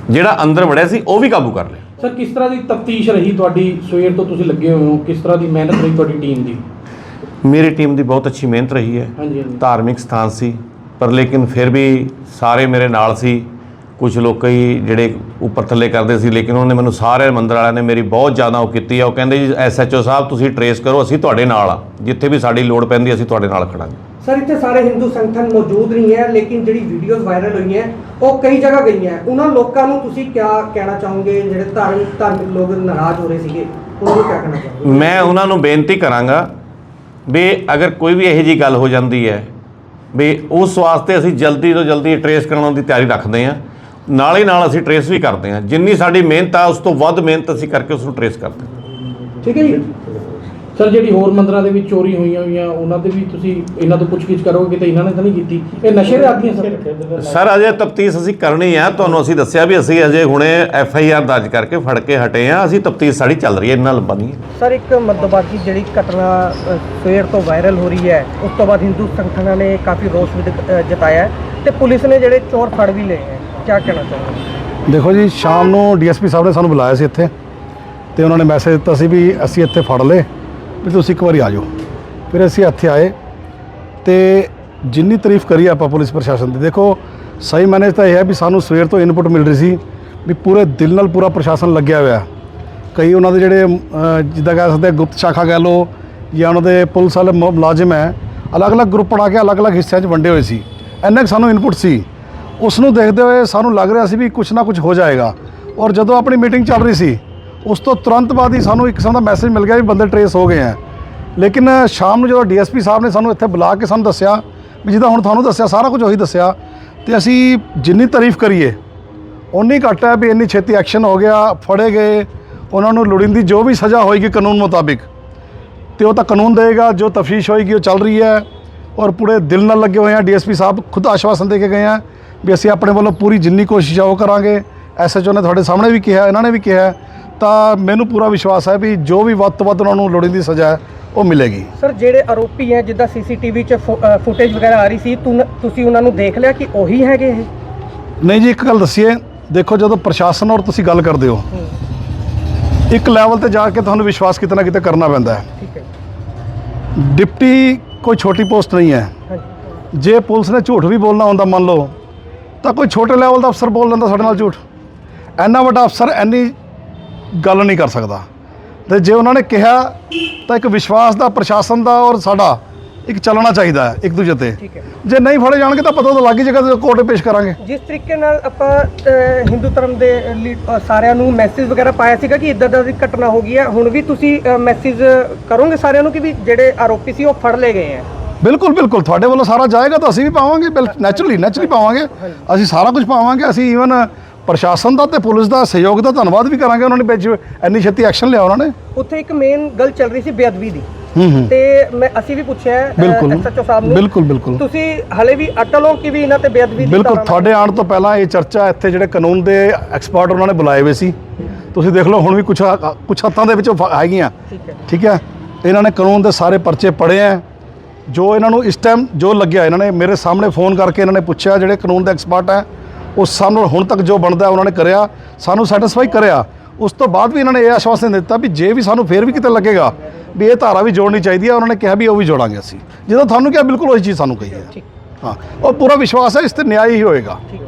Speaker 5: ਜਿਹੜਾ ਅੰਦਰ ਵੜਿਆ ਸੀ ਉਹ ਵੀ ਕਾਬੂ ਕਰ ਲਿਆ।
Speaker 8: ਸਰ ਕਿਸ ਤਰ੍ਹਾਂ ਦੀ ਤਫਤੀਸ਼ ਰਹੀ ਤੁਹਾਡੀ? ਸਵੇਰ ਤੋਂ ਤੁਸੀਂ ਲੱਗੇ ਹੋਏ ਹੋ, ਕਿਸ ਤਰ੍ਹਾਂ ਦੀ ਮਿਹਨਤ ਰਹੀ ਤੁਹਾਡੀ ਟੀਮ ਦੀ?
Speaker 5: ਮੇਰੀ ਟੀਮ ਦੀ ਬਹੁਤ ਅੱਛੀ ਮਿਹਨਤ ਰਹੀ ਹੈ।
Speaker 8: ਹਾਂਜੀ।
Speaker 5: ਧਾਰਮਿਕ ਸਥਾਨ ਸੀ, ਪਰ ਲੇਕਿਨ ਫਿਰ ਵੀ ਸਾਰੇ ਮੇਰੇ ਨਾਲ ਸੀ। ਕੁਝ ਲੋਕ ਹੀ ਜਿਹੜੇ ਉੱਪਰ ਥੱਲੇ ਕਰਦੇ ਸੀ, ਲੇਕਿਨ ਉਹਨਾਂ ਨੇ ਮੈਨੂੰ, ਸਾਰੇ ਮੰਦਿਰ ਵਾਲਿਆਂ ਨੇ ਮੇਰੀ ਬਹੁਤ ਜ਼ਿਆਦਾ ਉਹ ਕੀਤੀ ਆ। ਉਹ ਕਹਿੰਦੇ ਜੀ SHO ਸਾਹਿਬ ਤੁਸੀਂ ਟਰੇਸ ਕਰੋ, ਅਸੀਂ ਤੁਹਾਡੇ ਨਾਲ ਆ, ਜਿੱਥੇ ਵੀ ਸਾਡੀ ਲੋੜ ਪੈਂਦੀ ਅਸੀਂ ਤੁਹਾਡੇ ਨਾਲ ਖੜਾਂਗੇ।
Speaker 3: ਸਰ ਇੱਥੇ ਸਾਰੇ ਹਿੰਦੂ ਸੰਗਠਨ ਮੌਜੂਦ ਨਹੀਂ ਹੈ, ਲੇਕਿਨ ਜਿਹੜੀ ਵੀਡੀਓਜ਼ ਵਾਇਰਲ ਹੋਈਆਂ ਉਹ ਕਈ ਜਗ੍ਹਾ ਗਈਆਂ। ਉਹਨਾਂ ਲੋਕਾਂ ਨੂੰ ਤੁਸੀਂ ਕੀ ਕਹਿਣਾ ਚਾਹੋਗੇ ਜਿਹੜੇ ਧਾਰਮਿਕ ਲੋਕ ਨਾਰਾਜ਼ ਹੋ ਰਹੇ ਸੀਗੇ, ਉਹਨਾਂ ਨੂੰ ਕੀ ਕਹਿਣਾ ਚਾਹੋਗੇ?
Speaker 5: ਮੈਂ ਉਹਨਾਂ ਨੂੰ ਬੇਨਤੀ ਕਰਾਂਗਾ ਵੀ ਅਗਰ ਕੋਈ ਵੀ ਇਹੋ ਜਿਹੀ ਗੱਲ ਹੋ ਜਾਂਦੀ ਹੈ ਵੀ ਉਸ ਵਾਸਤੇ ਅਸੀਂ ਜਲਦੀ ਤੋਂ ਜਲਦੀ ਟਰੇਸ ਕਰਾਉਣ ਦੀ ਤਿਆਰੀ ਰੱਖਦੇ ਹਾਂ, ਨਾਲ ਹੀ ਨਾਲ ਅਸੀਂ ਟਰੇਸ ਵੀ ਕਰਦੇ ਹਾਂ। ਜਿੰਨੀ ਸਾਡੀ ਮਿਹਨਤ ਆ ਉਸ ਤੋਂ ਵੱਧ ਮਿਹਨਤ ਅਸੀਂ ਕਰਕੇ ਉਸ ਨੂੰ ਟਰੇਸ ਕਰਦੇ ਹਾਂ।
Speaker 3: ਠੀਕ ਹੈ ਜੀ।
Speaker 8: ਸਰ ਜਿਹੜੀ ਹੋਰ ਮੰਦਿਰਾਂ ਦੇ ਵਿੱਚ ਚੋਰੀ ਹੋਈਆਂ ਉਹਨਾਂ ਦੇ ਵੀ ਤੁਸੀਂ ਇਹਨਾਂ ਤੋਂ ਪੁੱਛਗਿੱਛ ਕਰੋਗੇ ਕਿ ਇਹਨਾਂ ਨੇ ਤਾਂ ਨਹੀਂ ਕੀਤੀ? ਇਹ ਨਸ਼ੇ ਦੇ ਆਦੀ ਹੈ
Speaker 5: ਸਰ ਅਜੇ ਤਫਤੀਸ਼ ਅਸੀਂ ਕਰਨੀ ਆ। ਤੁਹਾਨੂੰ ਅਸੀਂ ਦੱਸਿਆ ਵੀ ਅਸੀਂ ਅਜੇ ਹੁਣੇ FIR ਦਰਜ ਕਰਕੇ ਫੜ ਕੇ ਹਟੇ ਆ। ਅਸੀਂ ਤਫਤੀਸ਼ ਸਾਡੀ ਚੱਲ ਰਹੀ ਹੈ, ਇਹਨਾਂ ਨਾਲ ਬਣੀ।
Speaker 3: ਸਰ ਇੱਕ ਮੱਦਬਾਜੀ ਜਿਹੜੀ ਘਟਨਾ ਸਵੇਰ ਤੋਂ ਵਾਇਰਲ ਹੋ ਰਹੀ ਹੈ, ਉਸ ਤੋਂ ਬਾਅਦ ਹਿੰਦੂ ਸੰਗਠਨਾਂ ਨੇ ਕਾਫੀ ਰੋਸ ਵੀ ਜਤਾਇਆ ਹੈ ਤੇ ਪੁਲਿਸ ਨੇ ਜਿਹੜੇ ਚੋਰ ਫੜ ਵੀ ਲਏ ਹੈ, ਕੀ ਕਹਿਣਾ ਚਾਹੋਗੇ?
Speaker 11: ਦੇਖੋ ਜੀ, ਸ਼ਾਮ ਨੂੰ DSP ਸਾਹਿਬ ਨੇ ਸਾਨੂੰ ਬੁਲਾਇਆ ਸੀ ਇੱਥੇ, ਤੇ ਉਹਨਾਂ ਨੇ ਮੈਸੇਜ ਦਿੱਤਾ ਸੀ ਵੀ ਅਸੀਂ ਇੱਥੇ ਫੜ ਲਏ, ਵੀ ਤੁਸੀਂ ਇੱਕ ਵਾਰੀ ਆ ਜਾਓ। ਫਿਰ ਅਸੀਂ ਇੱਥੇ ਆਏ ਤੇ ਜਿੰਨੀ ਤਾਰੀਫ ਕਰੀ ਆਪਾਂ ਪੁਲਿਸ ਪ੍ਰਸ਼ਾਸਨ ਦੀ, ਦੇਖੋ ਸਹੀ ਮੈਨੇਜ ਤਾਂ ਇਹ ਹੈ ਵੀ ਸਾਨੂੰ ਸਵੇਰ ਤੋਂ ਇਨਪੁਟ ਮਿਲ ਰਹੀ ਸੀ ਵੀ ਪੂਰੇ ਦਿਲ ਨਾਲ ਪੂਰਾ ਪ੍ਰਸ਼ਾਸਨ ਲੱਗਿਆ ਹੋਇਆ। ਕਈ ਉਹਨਾਂ ਦੇ ਜਿਹੜੇ ਜਿੱਦਾਂ ਕਹਿ ਸਕਦੇ ਗੁਪਤ ਸ਼ਾਖਾ ਕਹਿ ਲਓ ਜਾਂ ਉਹਨਾਂ ਦੇ ਪੁਲਿਸ ਵਾਲੇ ਮੁਲਾਜ਼ਮ ਹੈ, ਅਲੱਗ-ਅਲੱਗ ਗਰੁੱਪ ਬਣਾ ਕੇ ਅਲੱਗ-ਅਲੱਗ ਹਿੱਸਿਆਂ 'ਚ ਵੰਡੇ ਹੋਏ ਸੀ। ਇੰਨਾ ਕੁ ਸਾਨੂੰ ਇਨਪੁਟ ਸੀ। ਉਸ ਨੂੰ ਦੇਖਦੇ ਹੋਏ ਸਾਨੂੰ ਲੱਗ ਰਿਹਾ ਸੀ ਵੀ ਕੁਛ ਨਾ ਕੁਛ ਹੋ ਜਾਏਗਾ। ਔਰ ਜਦੋਂ ਆਪਣੀ ਮੀਟਿੰਗ ਚੱਲ ਰਹੀ ਸੀ ਉਸ ਤੋਂ ਤੁਰੰਤ ਬਾਅਦ ਹੀ ਸਾਨੂੰ ਇੱਕ ਕਿਸਮ ਦਾ ਮੈਸੇਜ ਮਿਲ ਗਿਆ ਵੀ ਬੰਦੇ ਟਰੇਸ ਹੋ ਗਏ ਹੈ। ਲੇਕਿਨ ਸ਼ਾਮ ਨੂੰ ਜਦੋਂ ਡੀਐਸਪੀ ਸਾਹਿਬ ਨੇ ਸਾਨੂੰ ਇੱਥੇ ਬੁਲਾ ਕੇ ਸਾਨੂੰ ਦੱਸਿਆ ਵੀ ਜਿੱਦਾਂ ਹੁਣ ਤੁਹਾਨੂੰ ਦੱਸਿਆ ਸਾਰਾ ਕੁਝ ਉਹੀ ਦੱਸਿਆ, ਤੇ ਅਸੀਂ ਜਿੰਨੀ ਤਾਰੀਫ ਕਰੀਏ ਉਨੀ ਘੱਟ ਹੈ ਵੀ ਇੰਨੀ ਛੇਤੀ ਐਕਸ਼ਨ ਹੋ ਗਿਆ, ਫੜੇ ਗਏ, ਉਹਨਾਂ ਨੂੰ ਲੋੜੀਂਦੀ ਜੋ ਵੀ ਸਜ਼ਾ ਹੋਏਗੀ ਕਾਨੂੰਨ ਮੁਤਾਬਿਕ ਤੇ ਉਹ ਤਾਂ ਕਾਨੂੰਨ ਦੇਗਾ। ਜੋ ਤਫਤੀਸ਼ ਹੋਏਗੀ ਉਹ ਚੱਲ ਰਹੀ ਹੈ ਔਰ ਪੂਰੇ ਦਿਲ ਨਾਲ ਲੱਗੇ ਹੋਏ ਆ। ਡੀਐਸਪੀ ਸਾਹਿਬ ਖੁਦ ਆਸ਼ਵਾਸਨ ਦੇ ਕੇ ਗਏ ਆ ਵੀ ਅਸੀਂ ਆਪਣੇ ਵੱਲੋਂ ਪੂਰੀ ਜਿੰਨੀ ਕੋਸ਼ਿਸ਼ ਆ ਉਹ ਕਰਾਂਗੇ। ਐਸਐਚਓ ਨੇ ਤੁਹਾਡੇ ਸਾਹਮਣੇ ਵੀ ਕਿਹਾ, ਇਹਨਾਂ ਨੇ ਵੀ ਕਿਹਾ, ਤਾਂ ਮੈਨੂੰ ਪੂਰਾ ਵਿਸ਼ਵਾਸ ਹੈ ਵੀ ਜੋ ਵੀ ਵੱਧ ਤੋਂ ਵੱਧ ਉਹਨਾਂ ਨੂੰ ਲੋੜੀਂਦੀ ਸਜ਼ਾ ਹੈ ਉਹ ਮਿਲੇਗੀ।
Speaker 3: ਸਰ ਜਿਹੜੇ ਆਰੋਪੀ ਹੈ ਜਿੱਦਾਂ ਸੀਸੀਟੀਵੀ 'ਚ ਫੁਟੇਜ ਵਗੈਰਾ ਆ ਰਹੀ ਸੀ, ਤੁਸੀਂ ਉਹਨਾਂ ਨੂੰ ਦੇਖ ਲਿਆ ਕਿ ਉਹੀ ਹੈਗੇ ਇਹ?
Speaker 11: ਨਹੀਂ ਜੀ, ਇੱਕ ਗੱਲ ਦੱਸੀਏ, ਦੇਖੋ ਜਦੋਂ ਪ੍ਰਸ਼ਾਸਨ ਔਰ ਤੁਸੀਂ ਗੱਲ ਕਰਦੇ ਹੋ ਇੱਕ ਲੈਵਲ ਤੇ ਜਾ ਕੇ ਤੁਹਾਨੂੰ ਵਿਸ਼ਵਾਸ ਕਿਤੇ ਨਾ ਕਿਤੇ ਕਰਨਾ ਪੈਂਦਾ ਹੈ।
Speaker 3: ਠੀਕ ਹੈ।
Speaker 11: ਡਿਪਟੀ ਕੋਈ ਛੋਟੀ ਪੋਸਟ ਨਹੀਂ ਹੈ। ਜੇ ਪੁਲਿਸ ਨੇ ਝੂਠ ਵੀ ਬੋਲਣਾ ਹੁੰਦਾ ਮੰਨ ਲਓ ਤਾਂ ਕੋਈ ਛੋਟੇ ਲੈਵਲ ਦਾ ਅਫਸਰ ਬੋਲ ਲੈਂਦਾ ਸਾਡੇ ਨਾਲ ਝੂਠ। ਇੰਨਾ ਵੱਡਾ ਅਫਸਰ ਇੰਨੀ ਗੱਲ ਨਹੀਂ ਕਰ ਸਕਦਾ। ਤੇ ਜੇ ਉਹਨਾਂ ਨੇ ਕਿਹਾ ਤਾਂ ਇੱਕ ਵਿਸ਼ਵਾਸ ਦਾ ਪ੍ਰਸ਼ਾਸਨ ਦਾ ਔਰ ਸਾਡਾ ਇੱਕ ਚੱਲਣਾ ਚਾਹੀਦਾ ਹੈ ਇੱਕ ਦੂਜੇ ਤੇ।
Speaker 3: ਠੀਕ ਹੈ।
Speaker 11: ਜੇ ਨਹੀਂ ਫੜੇ ਜਾਣਗੇ ਤਾਂ ਪਤਾ ਤਾਂ ਲੱਗ ਹੀ ਜੇਗਾ ਤੇ ਕੋਰਟ ਪੇਸ਼ ਕਰਾਂਗੇ।
Speaker 3: ਜਿਸ ਤਰੀਕੇ ਨਾਲ ਆਪਾਂ ਹਿੰਦੂ ਧਰਮ ਦੇ ਸਾਰਿਆਂ ਨੂੰ ਮੈਸੇਜ ਵਗੈਰਾ ਪਾਇਆ ਸੀਗਾ ਕਿ ਇੱਦਾਂ ਦੀ ਘਟਨਾ ਹੋ ਗਈ ਹੈ, ਹੁਣ ਵੀ ਤੁਸੀਂ ਮੈਸੇਜ ਕਰੋਗੇ ਸਾਰਿਆਂ ਨੂੰ ਕਿ ਵੀ ਜਿਹੜੇ ਆਰੋਪੀ ਸੀ ਉਹ ਫੜ ਲਏ ਗਏ ਹੈ?
Speaker 11: ਬਿਲਕੁਲ ਬਿਲਕੁਲ, ਤੁਹਾਡੇ ਵੱਲੋਂ ਸਾਰਾ ਜਾਏਗਾ ਤਾਂ ਅਸੀਂ ਵੀ ਪਾਵਾਂਗੇ, ਨੈਚੁਰਲੀ ਪਾਵਾਂਗੇ। ਅਸੀਂ ਸਾਰਾ ਕੁਝ ਪਾਵਾਂਗੇ। ਅਸੀਂ ਈਵਨ ਪ੍ਰਸ਼ਾਸਨ ਦਾ ਤੇ ਪੁਲਿਸ ਦਾ ਸਹਿਯੋਗ ਦਾ ਧੰਨਵਾਦ ਵੀ ਕਰਾਂਗੇ। ਉਹਨਾਂ ਨੇ ਵਿੱਚ ਇੰਨੀ ਛੇਤੀ ਐਕਸ਼ਨ ਲਿਆ ਉਹਨਾਂ ਨੇ।
Speaker 3: ਉੱਥੇ ਇੱਕ ਮੇਨ ਗੱਲ ਚੱਲ ਰਹੀ ਸੀ ਬੇਅਦਬੀ ਦੀ, ਤੇ ਅਸੀਂ ਵੀ ਪੁੱਛਿਆ ਐਸਐਚਓ ਸਾਹਿਬ ਨੂੰ।
Speaker 11: ਬਿਲਕੁਲ
Speaker 3: ਤੁਸੀਂ ਹਲੇ ਵੀ ਅਟਲ ਹੋ ਕਿ ਵੀ ਇਹਨਾਂ ਤੇ ਬੇਅਦਬੀ ਦੀ?
Speaker 11: ਬਿਲਕੁਲ, ਤੁਹਾਡੇ ਆਉਣ ਤੋਂ ਪਹਿਲਾਂ ਇਹ ਚਰਚਾ ਇੱਥੇ ਜਿਹੜੇ ਕਾਨੂੰਨ ਦੇ ਐਕਸਪਰਟ ਉਹਨਾਂ ਨੇ ਬੁਲਾਏ ਹੋਏ ਸੀ। ਤੁਸੀਂ ਦੇਖ ਲਓ ਹੁਣ ਵੀ ਕੁਛ ਹੱਥਾਂ ਦੇ ਵਿੱਚ ਹੈਗੀਆਂ। ਠੀਕ ਹੈ। ਇਹਨਾਂ ਨੇ ਕਾਨੂੰਨ ਦੇ ਸਾਰੇ ਪਰਚੇ ਪੜ੍ਹੇ ਹੈ। ਜੋ ਇਹਨਾਂ ਨੂੰ ਇਸ ਟਾਈਮ ਜੋ ਲੱਗਿਆ, ਇਹਨਾਂ ਨੇ ਮੇਰੇ ਸਾਹਮਣੇ ਫੋਨ ਕਰਕੇ ਇਹਨਾਂ ਨੇ ਪੁੱਛਿਆ, ਜਿਹੜੇ ਕਾਨੂੰਨ ਦੇ ਐਕਸਪਰਟ ਹੈ ਉਸ ਸਾਨੂੰ ਹੁਣ ਤੱਕ ਜੋ ਬਣਦਾ ਉਹਨਾਂ ਨੇ ਕਰਿਆ, ਸਾਨੂੰ ਸੈਟੀਸਫਾਈ ਕਰਿਆ। ਉਸ ਤੋਂ ਬਾਅਦ ਵੀ ਇਹਨਾਂ ਨੇ ਇਹ ਆਸ਼ਵਾਸਨ ਦਿੱਤਾ ਵੀ ਜੇ ਵੀ ਸਾਨੂੰ ਫੇਰ ਵੀ ਕਿਤੇ ਲੱਗੇਗਾ ਵੀ ਇਹ ਧਾਰਾ ਵੀ ਜੋੜਨੀ ਚਾਹੀਦੀ ਹੈ, ਉਹਨਾਂ ਨੇ ਕਿਹਾ ਵੀ ਉਹ ਵੀ ਜੋੜਾਂਗੇ ਅਸੀਂ। ਜਦੋਂ ਤੁਹਾਨੂੰ ਕਿਹਾ ਬਿਲਕੁਲ ਉਹੀ ਚੀਜ਼ ਸਾਨੂੰ ਕਹੀ ਹੈ। ਹਾਂ, ਉਹ ਪੂਰਾ ਵਿਸ਼ਵਾਸ ਹੈ ਇਸ ਤੇ ਨਿਆਂ ਹੀ ਹੋਏਗਾ।